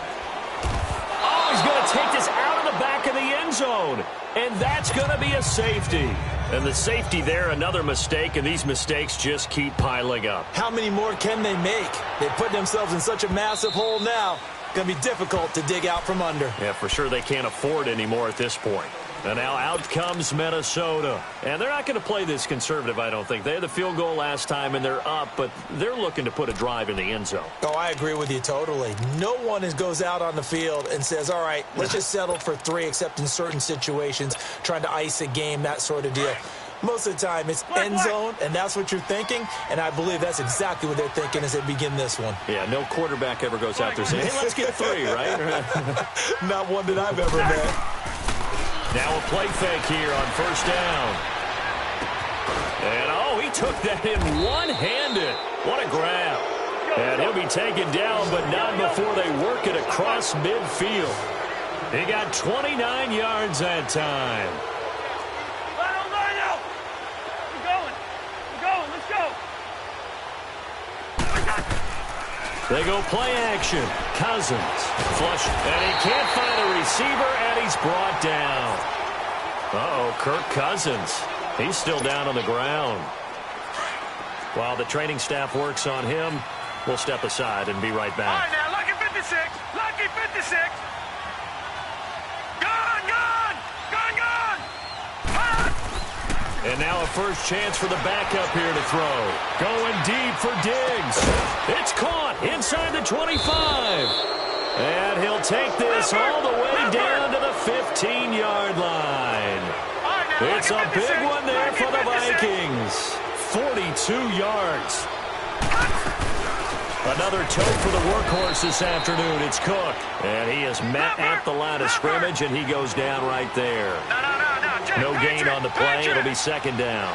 [SPEAKER 2] he's going to take this out of the back of the end zone. And that's going to be a safety. And the safety there, another mistake, and these mistakes just keep piling up.
[SPEAKER 3] How many more can they make? They put themselves in such a massive hole now. Going to be difficult to dig out from under.
[SPEAKER 2] Yeah, for sure they can't afford anymore at this point. And now out comes Minnesota. And they're not going to play this conservative, I don't think. They had the field goal last time, and they're up, but they're looking to put a drive in the end zone.
[SPEAKER 3] Oh, I agree with you totally. No one goes out on the field and says, all right, let's just settle for 3, except in certain situations, trying to ice a game, that sort of deal. Most of the time, it's end zone, and that's what you're thinking, and I believe that's exactly what they're thinking as they begin this one.
[SPEAKER 2] Yeah, no quarterback ever goes out there saying, hey, let's get 3, right?
[SPEAKER 3] Not one that I've ever met.
[SPEAKER 2] Now a play fake here on first down. And, oh, he took that in one-handed. What a grab. And he'll be taken down, but not before they work it across midfield. He got 29 yards that time. They go play action. Cousins flush, and he can't find a receiver, and he's brought down. Uh-oh, Kirk Cousins. He's still down on the ground. While the training staff works on him, we'll step aside and be right back.
[SPEAKER 4] All right, now, lucky 56. Lucky 56. Gone, gone. Gone, gone.
[SPEAKER 2] And now a first chance for the backup here to throw. Going deep for Diggs. It's caught inside the 25. And he'll take this all the way down to the 15-yard line. It's a big one there for the Vikings. 42 yards. Another tote for the workhorse this afternoon. It's Cook. And he is met at the line of scrimmage, and he goes down right there. No gain on the play. It'll be second down.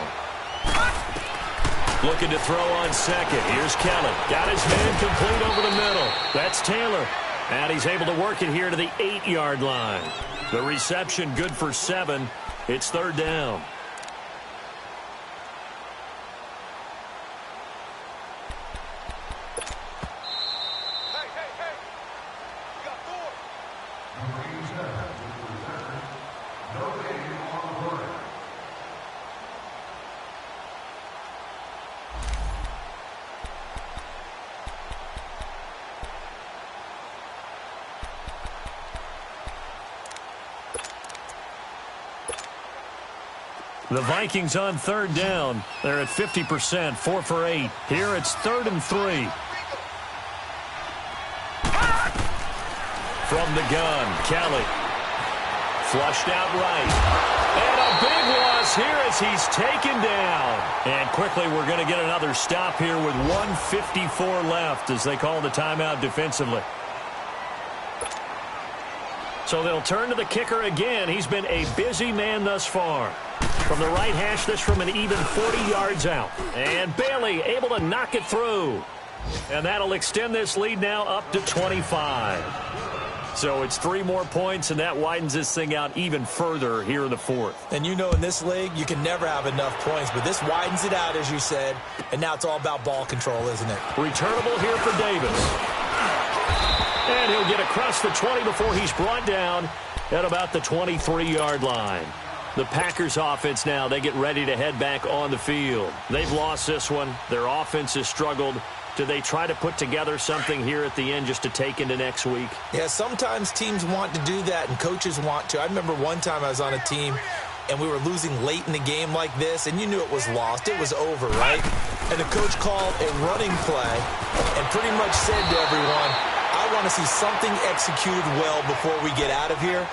[SPEAKER 2] Looking to throw on second. Here's Kelly. Got his man complete over the middle. That's Taylor. And he's able to work it here to the 8-yard line. The reception good for 7. It's third down. The Vikings on third down. They're at 50%, 4 for 8. Here it's 3rd and 3. From the gun, Kelly. Flushed out right. And a big loss here as he's taken down. And quickly we're going to get another stop here with 1:54 left as they call the timeout defensively. So they'll turn to the kicker again. He's been a busy man thus far. From the right hash, this from an even 40 yards out. And Bailey able to knock it through. And that'll extend this lead now up to 25. So it's 3 more points, and that widens this thing out even further here in the 4th.
[SPEAKER 3] And you know in this league, you can never have enough points, but this widens it out, as you said. And now it's all about ball control, isn't it?
[SPEAKER 2] Returnable here for Davis. And he'll get across the 20 before he's brought down at about the 23-yard line. The Packers offense now, they get ready to head back on the field. They've lost this one. Their offense has struggled. Do they try to put together something here at the end just to take into next week?
[SPEAKER 3] Yeah, sometimes teams want to do that and coaches want to. I remember one time I was on a team and we were losing late in the game like this, and you knew it was lost, it was over, right? And the coach called a running play and pretty much said to everyone, I want to see something executed well before we get out of here.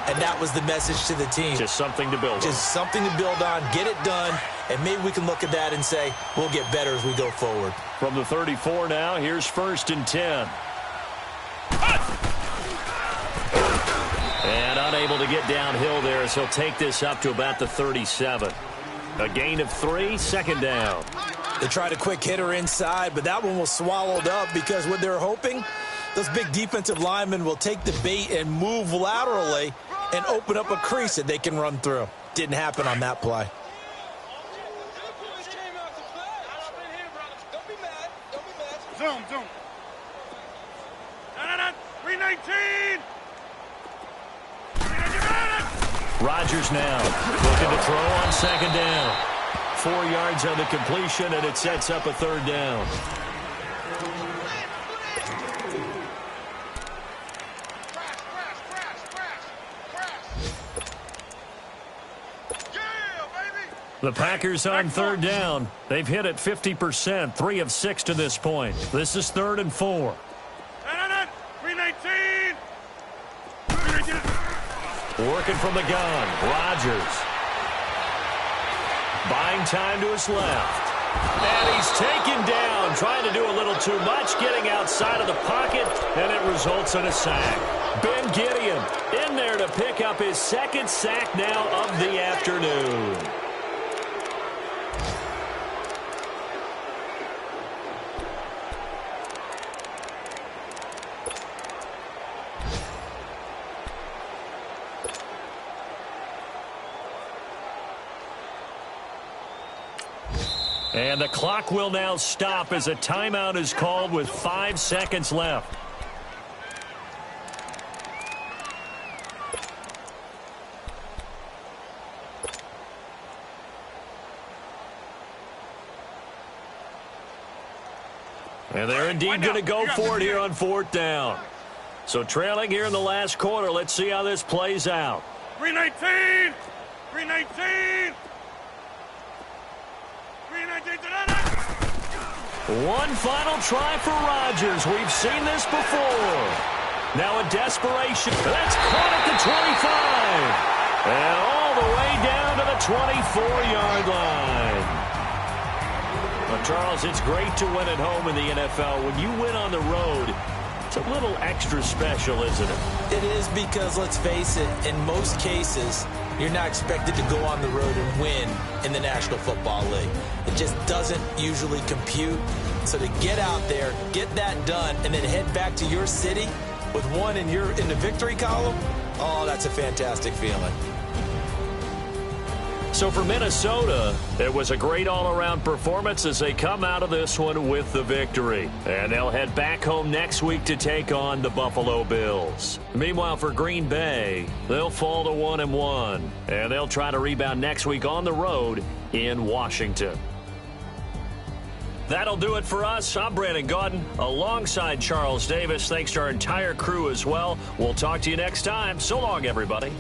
[SPEAKER 3] And that was the message to the team.
[SPEAKER 2] Just something to build on.
[SPEAKER 3] Just something to build on, get it done, and maybe we can look at that and say, we'll get better as we go forward.
[SPEAKER 2] From the 34 now, here's 1st and 10. And unable to get downhill there as he'll take this up to about the 37. A gain of 3, 2nd down.
[SPEAKER 3] They tried a quick hitter inside, but that one was swallowed up because what they're hoping, those big defensive linemen will take the bait and move laterally and open up a crease that they can run through. Didn't happen on that play.
[SPEAKER 4] Zoom. 319.
[SPEAKER 2] Rodgers now looking to throw on 2nd down. 4 yards on the completion, and it sets up a 3rd down. The Packers on 3rd down. They've hit it 50%, 3 of 6 to this point. This is 3rd and 4.
[SPEAKER 4] 319.
[SPEAKER 2] Working from the gun, Rodgers. Buying time to his left. And he's taken down, trying to do a little too much, getting outside of the pocket, and it results in a sack. Ben Gideon in there to pick up his 2nd sack now of the afternoon. And the clock will now stop as a timeout is called with 5 seconds left. And they're indeed going to go for it here on 4th down. So trailing here in the last quarter, let's see how this plays out.
[SPEAKER 4] 319. 319.
[SPEAKER 2] One final try for Rodgers. We've seen this before. Now a desperation. That's caught at the 25. And all the way down to the 24-yard line. Well, Charles, it's great to win at home in the NFL. When you win on the road, it's a little extra special, isn't it?
[SPEAKER 3] It is because, let's face it, in most cases, you're not expected to go on the road and win in the National Football League. It just doesn't usually compute. So to get out there, get that done, and then head back to your city with one in the victory column, oh, that's a fantastic feeling.
[SPEAKER 2] So for Minnesota, it was a great all-around performance as they come out of this one with the victory. And they'll head back home next week to take on the Buffalo Bills. Meanwhile, for Green Bay, they'll fall to 1-1. And they'll try to rebound next week on the road in Washington. That'll do it for us. I'm Brandon Gaudin alongside Charles Davis. Thanks to our entire crew as well. We'll talk to you next time. So long, everybody.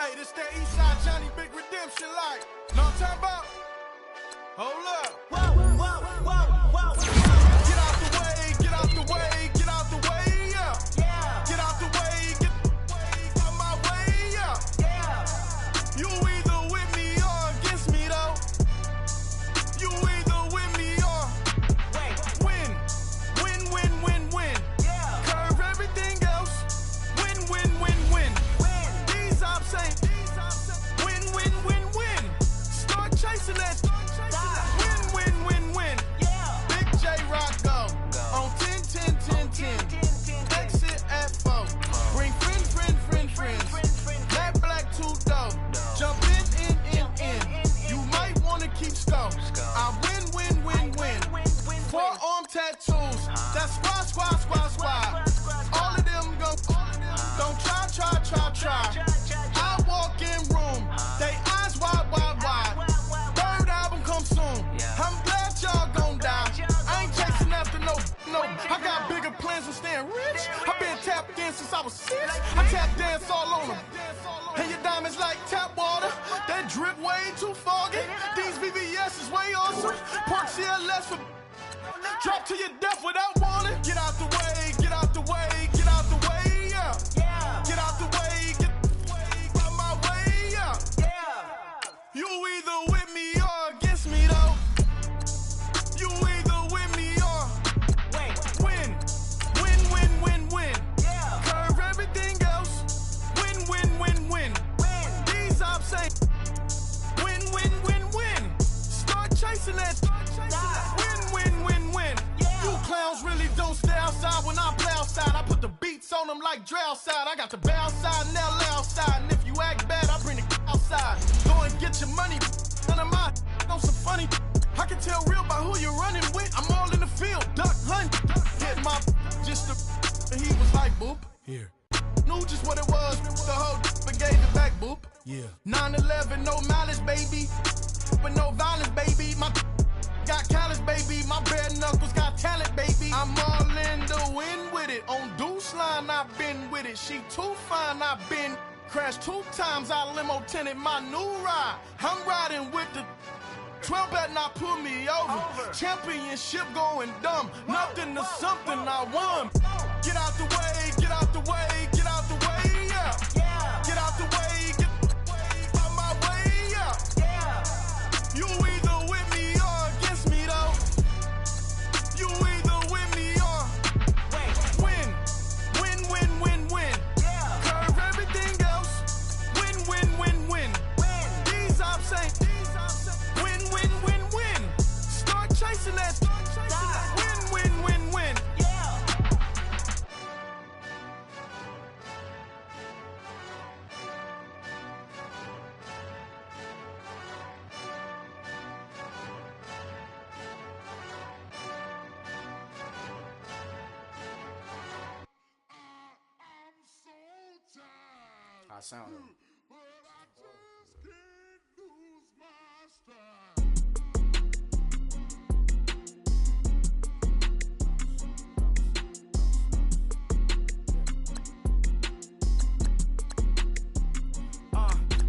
[SPEAKER 5] Hey, this that Eastside Johnny Big Redemption like. Know what I'm talking about? Hold up. Whoa, whoa, whoa, whoa. Get out the way, get out the way, get out the way, yeah. Yeah. Get out the way, get out my way, yeah. Yeah. You either with me or against me though. You either with me or win. Win, win, win, win. Yeah. Curve everything else. Win, win, win, win. These ops ain't win, win, win, win. Start chasing that. Win, win, win, win. Yeah. Big J Rock go. On 10, 10, 10, 10. Exit at 4. Bring friends. Black, 2 dough. Jump in. You might wanna keep scope. I win. Forearm tattoos. That's squad. All of them go. Don't try. I walk in room. They eyes wide. Third album come soon. I'm glad y'all gon' die. I ain't chasing after no. I got bigger plans than staying rich. I been tap dancing since I was 6. I tap dance all on them. And your diamonds like tap water. That drip way too foggy. These VVS is way awesome. Park CLS for drop to your death without warning. Get out the way, get out the way, get out the way, yeah. Get out the way, get out my way, yeah. You either with me or against me though. You either with me or win. Win. Curve everything else. Win. These ops ain't win. Start chasing that. Win. You clowns really don't stay outside when I play outside. I put the beats on them like Dre outside. I got the bow side and they'll lay outside. And if you act bad, I bring the outside. Go and get your money. None of my know some funny. I can tell real by who you're running with. I'm all in the field. Duck hunt. Hit my just and he was like boop. Here. Knew just what it was. The whole but gave it back boop. Yeah. 9/11, no malice, baby. But no violence, baby. My got callous, baby. My bare knuckles got talent, baby. I'm all in the wind with it. On Deuce line, I've been with it. She too fine, I've been crashed 2 times. I limo tinted my new ride. I'm riding with the 12 better not pull me over. Championship going dumb. Nothing to something I won. Get out the way, get out the way, get out the way, yeah. Get out the way, get out my way, yeah. You either with me or against me though. You either with me or win. Curve everything else. Win. These ops ain't win. Start chasing that. Win.
[SPEAKER 6] I sound it.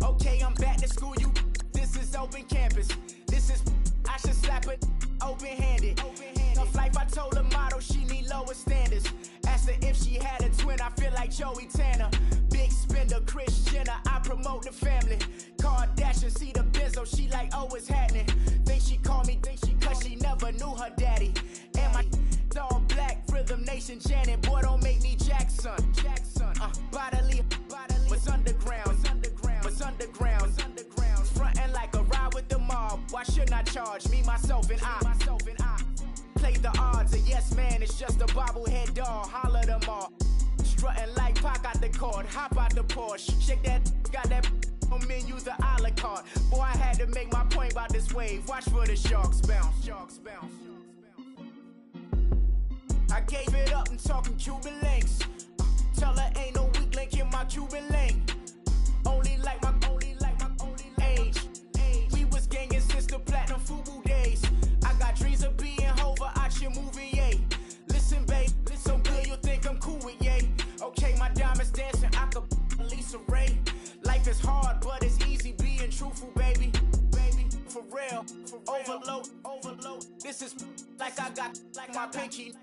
[SPEAKER 7] Okay, I'm back to school, you. This is open campus. This is, I should slap it open-handed. Tough life, I told her motto, she need lower standards. Asked her if she had a twin, I feel like Joey Tanner. Big spender, Kris Jenner, I promote the family. Kardashian, see the benzo, she like, oh, it's happening. Think she called me, cause she never knew her daddy. And my all black, Rhythm Nation, Janet, boy, don't make me Jackson. Bodily, was underground. Frontin' like a ride with the mob. Why shouldn't I charge me, myself, and I? Play the odds, a yes man, it's just a bobblehead doll. Holler them all. Strutting like Pac out the court, hop out the Porsche. Shake that, got that on menus, the a la carte. Boy, I had to make my point about this wave. Watch for the sharks bounce. I gave it up and talking Cuban links. Tell her ain't no weak link in my Cuban link. Only like my age. We was gangin' since the platinum FUBU days. I got dreams of being Hova out your movie, yay. Listen, babe, so good you think I'm cool with yay. Okay, my diamonds dancing, I could Lisa Ray. Life is hard, This is like I got like my pinky.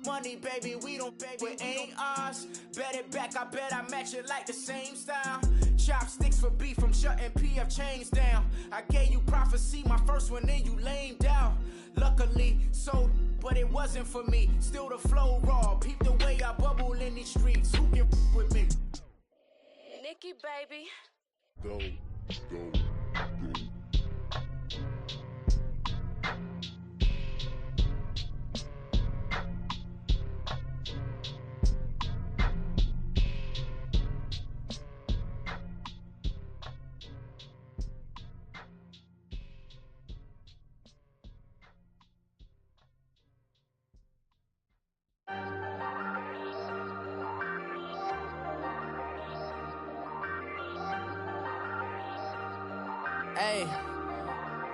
[SPEAKER 7] Money, baby, we don't pay with ain't ours. Bet it back, I bet I match it like the same style. Chopsticks for beef from shutting PF chains down. I gave you prophecy, my first one, then you lamed out. Luckily, sold, but it wasn't for me. Still the flow raw, peep the way I bubble in these streets. Who can with me?
[SPEAKER 6] Nikki, baby.
[SPEAKER 1] Go.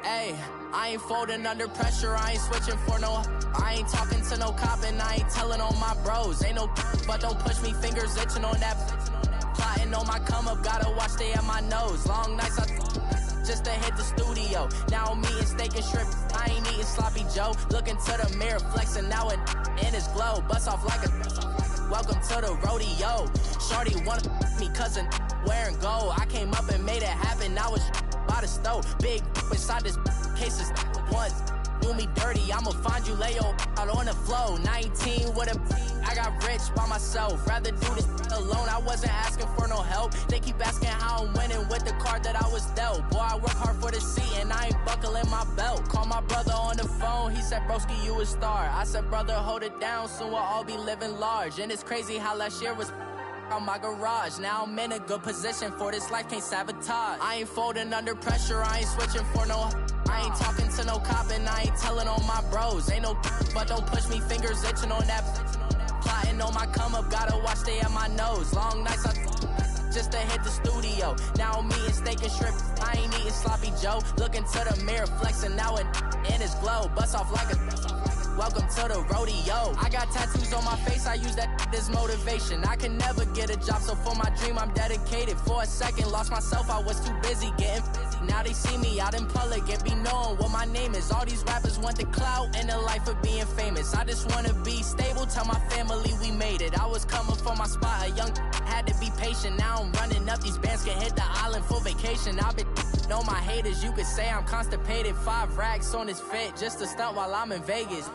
[SPEAKER 7] Hey, I ain't folding under pressure, I ain't switching for no. I ain't talking to no cop and I ain't telling on my bros. Ain't no but don't push me, fingers itching on that. Plotting on my come up, gotta watch stay at my nose. Long nights just to hit the studio. Now I'm eating steak and shrimp, I ain't eating sloppy Joe. Looking to the mirror, flexing now and in his glow. Bust off like a welcome to the rodeo. Shorty wanna me cousin wearing gold. I came up and made it happen, I was by the stove. Big inside this cases once do me dirty, I'ma find you lay out on the floor. 19 with a I got rich by myself. Rather do this alone, I wasn't asking for no help. They keep asking how I'm winning with the card that I was dealt. Boy, I work hard for the seat and I ain't buckling my belt. Call my brother on the phone, he said, broski, you a star. I said, brother, hold it down, soon we'll all be living large. And it's crazy how last year was on my garage. Now I'm in a good position for this life, can't sabotage. I ain't folding under pressure, I ain't switching for no. I ain't talking to no cop and I ain't telling on my bros. Ain't no but don't push me, fingers itching on that. Plotting on my come up, gotta watch stay at my nose. Long nights just to hit the studio. Now I'm eating steak and shrimp, I ain't eating sloppy Joe. Looking to the mirror, flexing now and in his glow. Bust off like a welcome to the rodeo. I got tattoos on my face, I use that as motivation. I can never get a job, so for my dream I'm dedicated. For a second, lost myself, I was too busy getting busy. Now they see me out in public and be knowing what my name is. All these rappers want the clout and the life of being famous. I just wanna be stable, tell my family we made it. I was coming for my spot, a young had to be patient. Now I'm running up, these bands can hit the island for vacation. I've been know my haters, you could say I'm constipated. 5 racks on his fit, just to stunt while I'm in Vegas.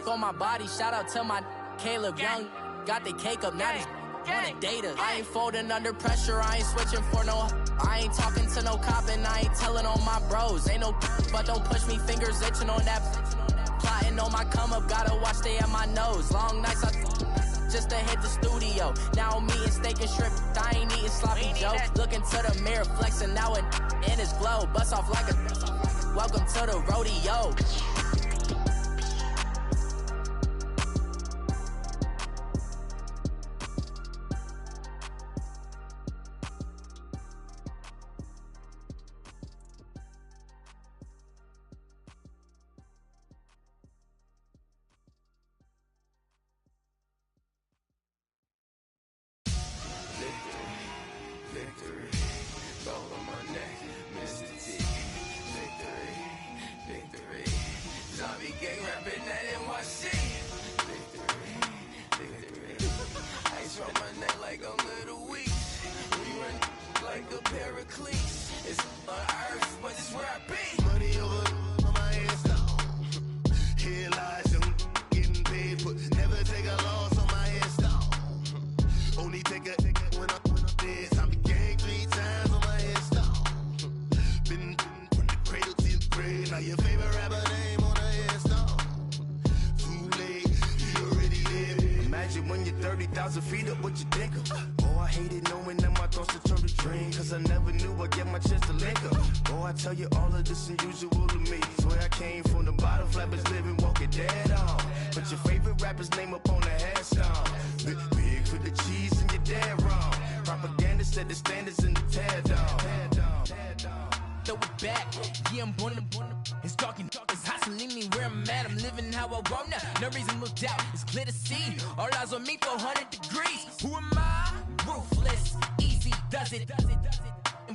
[SPEAKER 7] For my body, shout out to my Caleb Young. Got the cake up, now he's wanna date us. I ain't folding under pressure, I ain't switching for no. I ain't talking to no cop and I ain't telling on my bros. Ain't no but don't push me, fingers itching on that. Plotting on my come up, gotta watch stay at my nose. Long nights just to hit the studio. Now I'm eating steak and shrimp, I ain't eating sloppy Joe. Looking to the mirror, flexing now and in his glow. Bust off like a welcome to the rodeo.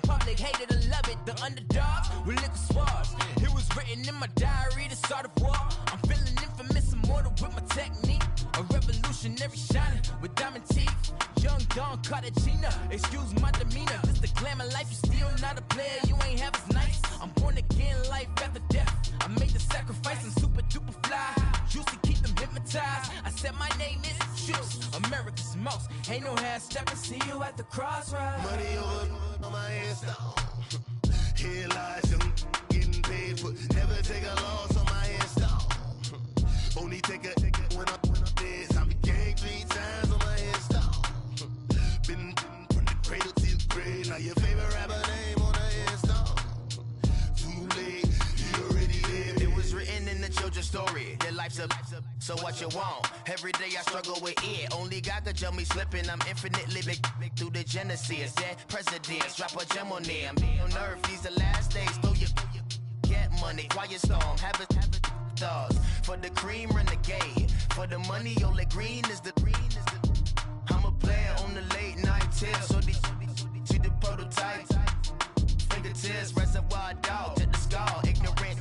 [SPEAKER 7] public hated or love it. The underdogs with liquor swabs. It was written in my diary, the start of war. I'm feeling infamous, immortal with my technique. A revolutionary shining with diamond teeth. Young Don Cartagena, excuse my demeanor. This the glamour life, you still not a player, you ain't half as nice. I'm born again, life after death. I made the sacrifice, I'm super duper fly. Used to keep them hypnotized. I said my name is Juice, America's most. Ain't no half stepping, see you at the crossroads.
[SPEAKER 1] Money over on my headstone. Here lies young, getting paid for. Never take a loss on my headstone. Only take a when I'm dead. I became 3 times on my headstone. Been from the cradle to the grave. Now your favorite rapper name on the headstone. Too late, you already lived.
[SPEAKER 7] It was written in the children's story. Their life's up, so what you want? Every day I struggle with it. Only God could jump me slipping. I'm infinitely big through the genesis. Dead presidents, drop a gem on them. On earth, these the last days. Throw your get money, quiet storm, have it stars. For the cream, renegade. For the money, only green is the I'm a player on the late night tips. So these see the prototype. Fingertips, reservoir dog to the skull. Ignorant.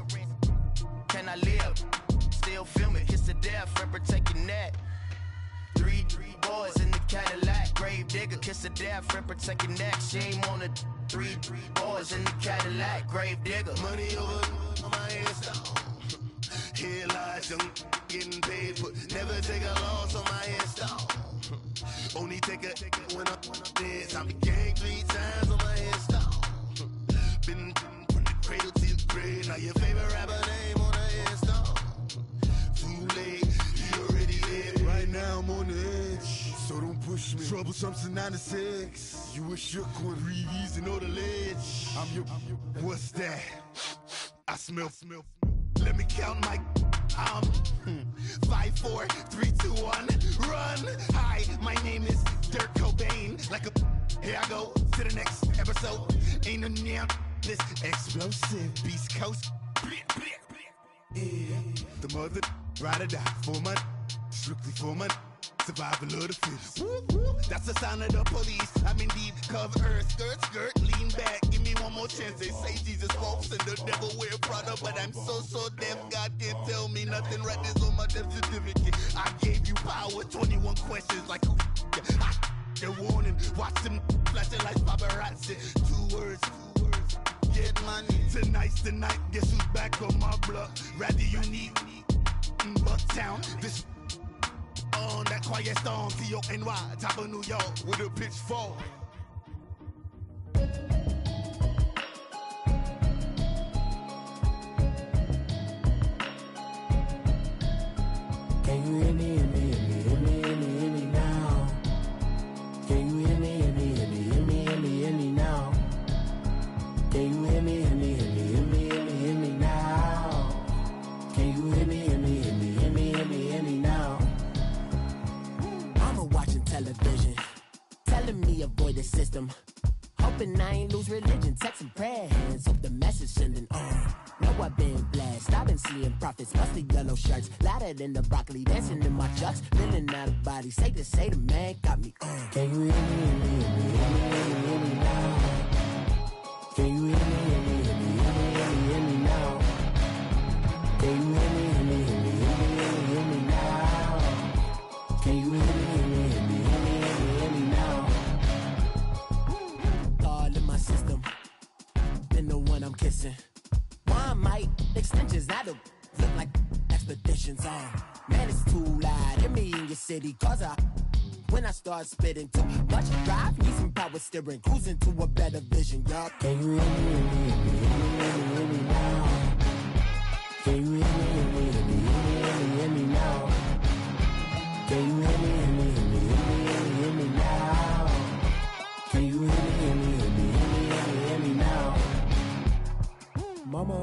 [SPEAKER 7] Can I live? Still film it. Kiss to death, friend, protect your neck. 3 boys in the Cadillac. Grave digger, kiss to death, friend, protect your neck. Shame on the 3 boys in the Cadillac. Grave digger.
[SPEAKER 1] Money over on my headstone. Here lies young, getting paid for. Never take a loss on my headstone. Only take a when I'm dead. I became 3 times on my headstone. Been from the cradle to the grave. Now your favorite rapper name on the headstone. Too late, you already lived. Right now I'm on the edge, so don't push me. Troublesome since 96. You a shook one, Reeves and all the ledge. I'm your. What's that? I smell. Let me count my 5, 4, 3, 2, 1, run. Hi, my name is Dirk Cobain. Like a here I go to the next episode. Ain't no damn this explosive Beast Coast. Yeah. The mother ride or die for my strictly for my survival of the fittest. That's the sound of the police. I'm indeed cover earth, skirt, lean back. Give me one more chance. They say Jesus walks and the devil wear Prada, but I'm so deaf. God can't tell me nothing. Right there's on my death certificate. I gave you power. 21 questions like who? They're warning. Watch them flashing like paparazzi. 2 words. Get money. Tonight's the night. Guess who's back on my block? Rather you need Bucktown. This on that quiet storm, T-O-N-Y, top of New York, with a pitchfork.
[SPEAKER 7] Can you hear me, hear me, hear me, hear me, hear me, hear me now? Can you hear me, hear me, hear me, hear me, hear me, hear me now? Can you hear me, hear me, hear me, hear me, hear me, hear me now? Can you hear me, hear me, hear me, hear me, hear me, hear me now? Watching television, telling me avoid the system. Hoping I ain't lose religion. Texting prayer hands, hope the message sending on. Know I've been blessed. I've been seeing prophets, mostly yellow shirts, louder than the broccoli, dancing in my chucks, feeling out of body. Say the man got me on. Can you hear me, hear me, hear me, hear me, hear me now? Can you hear me, hear me, hear me, hear me, hear me, hear me now? Can you hear me, hear me, hear me, hear me, hear me, hear me now? Can you hear me? I'm kissing. One might extensions that'll look like expeditions on. Man, it's too loud. Hear me in your city, cause when I start spitting too much drive, need some power steering, cruising to a better vision, y'all. Can you hear me, hear me, hear me, hear me now? Can you hear me, hear me, hear me, hear me, hear me now? Can you hear me, hear me, hear me, hear me, hear me now? Can you hear me, hear me, hear me, hear me now? Mama,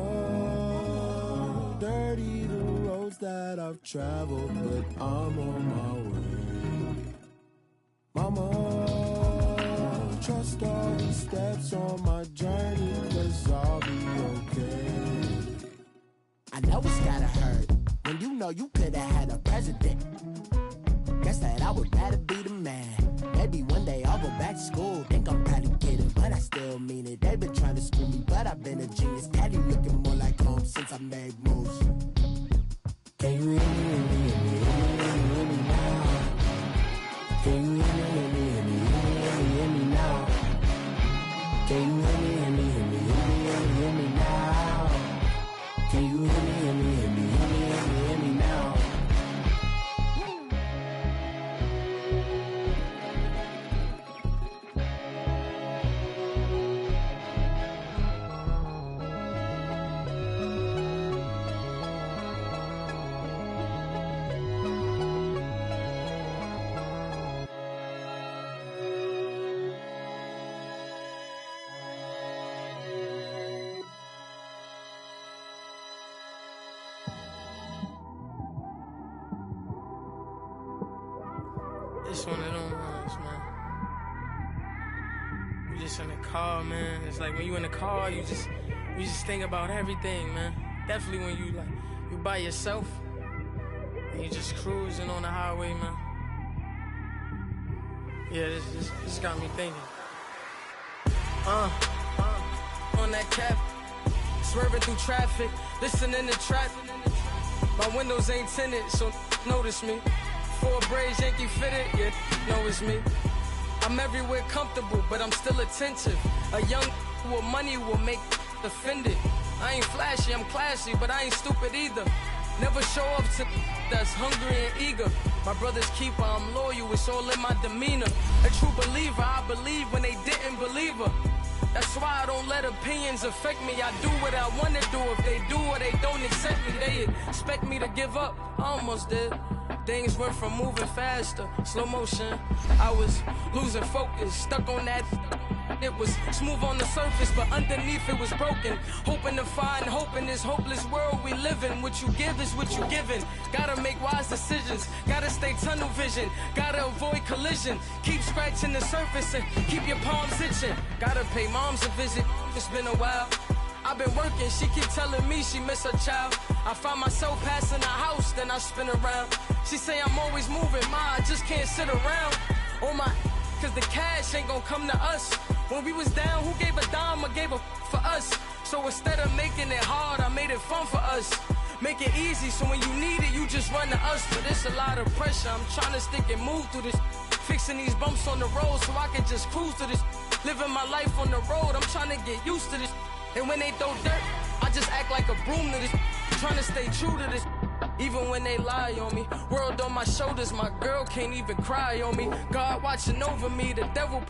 [SPEAKER 7] dirty the roads that I've traveled, but I'm on my way. Mama, trust all the steps on my journey, 'cause I'll be okay. I know it's gotta hurt when you know you could've had a president. Guess that I would rather be the man. Maybe one day I'll go back to school. Think I'm proud to get it, but I still mean it. They
[SPEAKER 8] I've been a genius. Daddy looking more like home since I made moves. Can you hear me, hear me, hear me, hear me now? Can you hear me, hear me, hear me, hear me now? Can you hear me, hear me, hear me, hear me now? Can you hear me, hear me, hear me, hear me now?
[SPEAKER 9] It's one of them ones, man. You just in the car, man. It's like when you in the car, you just think about everything, man. Definitely when you by yourself and you just cruising on the highway, man. Yeah, this got me thinking. On that cap, swerving through traffic, listening to trap. My windows ain't tinted, so notice me. 4 braids, Yankee fitted, yeah, know it's me. I'm everywhere comfortable, but I'm still attentive. A young with money will make offended. I ain't flashy, I'm classy, but I ain't stupid either. Never show up to that's hungry and eager. My brother's keeper, I'm loyal, it's all in my demeanor. A true believer, I believe when they didn't believe her. That's why I don't let opinions affect me. I do what I want to do. If they do or they don't accept me, they expect me to give up. I almost did. Things went from moving faster, slow motion. I was losing focus, stuck on that. It was smooth on the surface, but underneath it was broken. Hoping to find hope in this hopeless world we live in. What you give is what you given. Gotta make wise decisions. Gotta stay tunnel vision. Gotta avoid collision. Keep scratching the surface and keep your palms itching. Gotta pay moms a visit. It's been a while. I've been working, she keep telling me she miss her child. I find myself passing the house, then I spin around. She say I'm always moving, I just can't sit around. Oh my, cause the cash ain't gonna come to us. When we was down, who gave a dime or gave a for us? So instead of making it hard, I made it fun for us. Make it easy, so when you need it, you just run to us. But it's a lot of pressure, I'm trying to stick and move through this. Fixing these bumps on the road so I can just cruise to this. Living my life on the road, I'm trying to get used to this. And when they throw dirt, I just act like a broom to this. Trying to stay true to this. Even when they lie on me. World on my shoulders, my girl can't even cry on me. God watching over me, the devil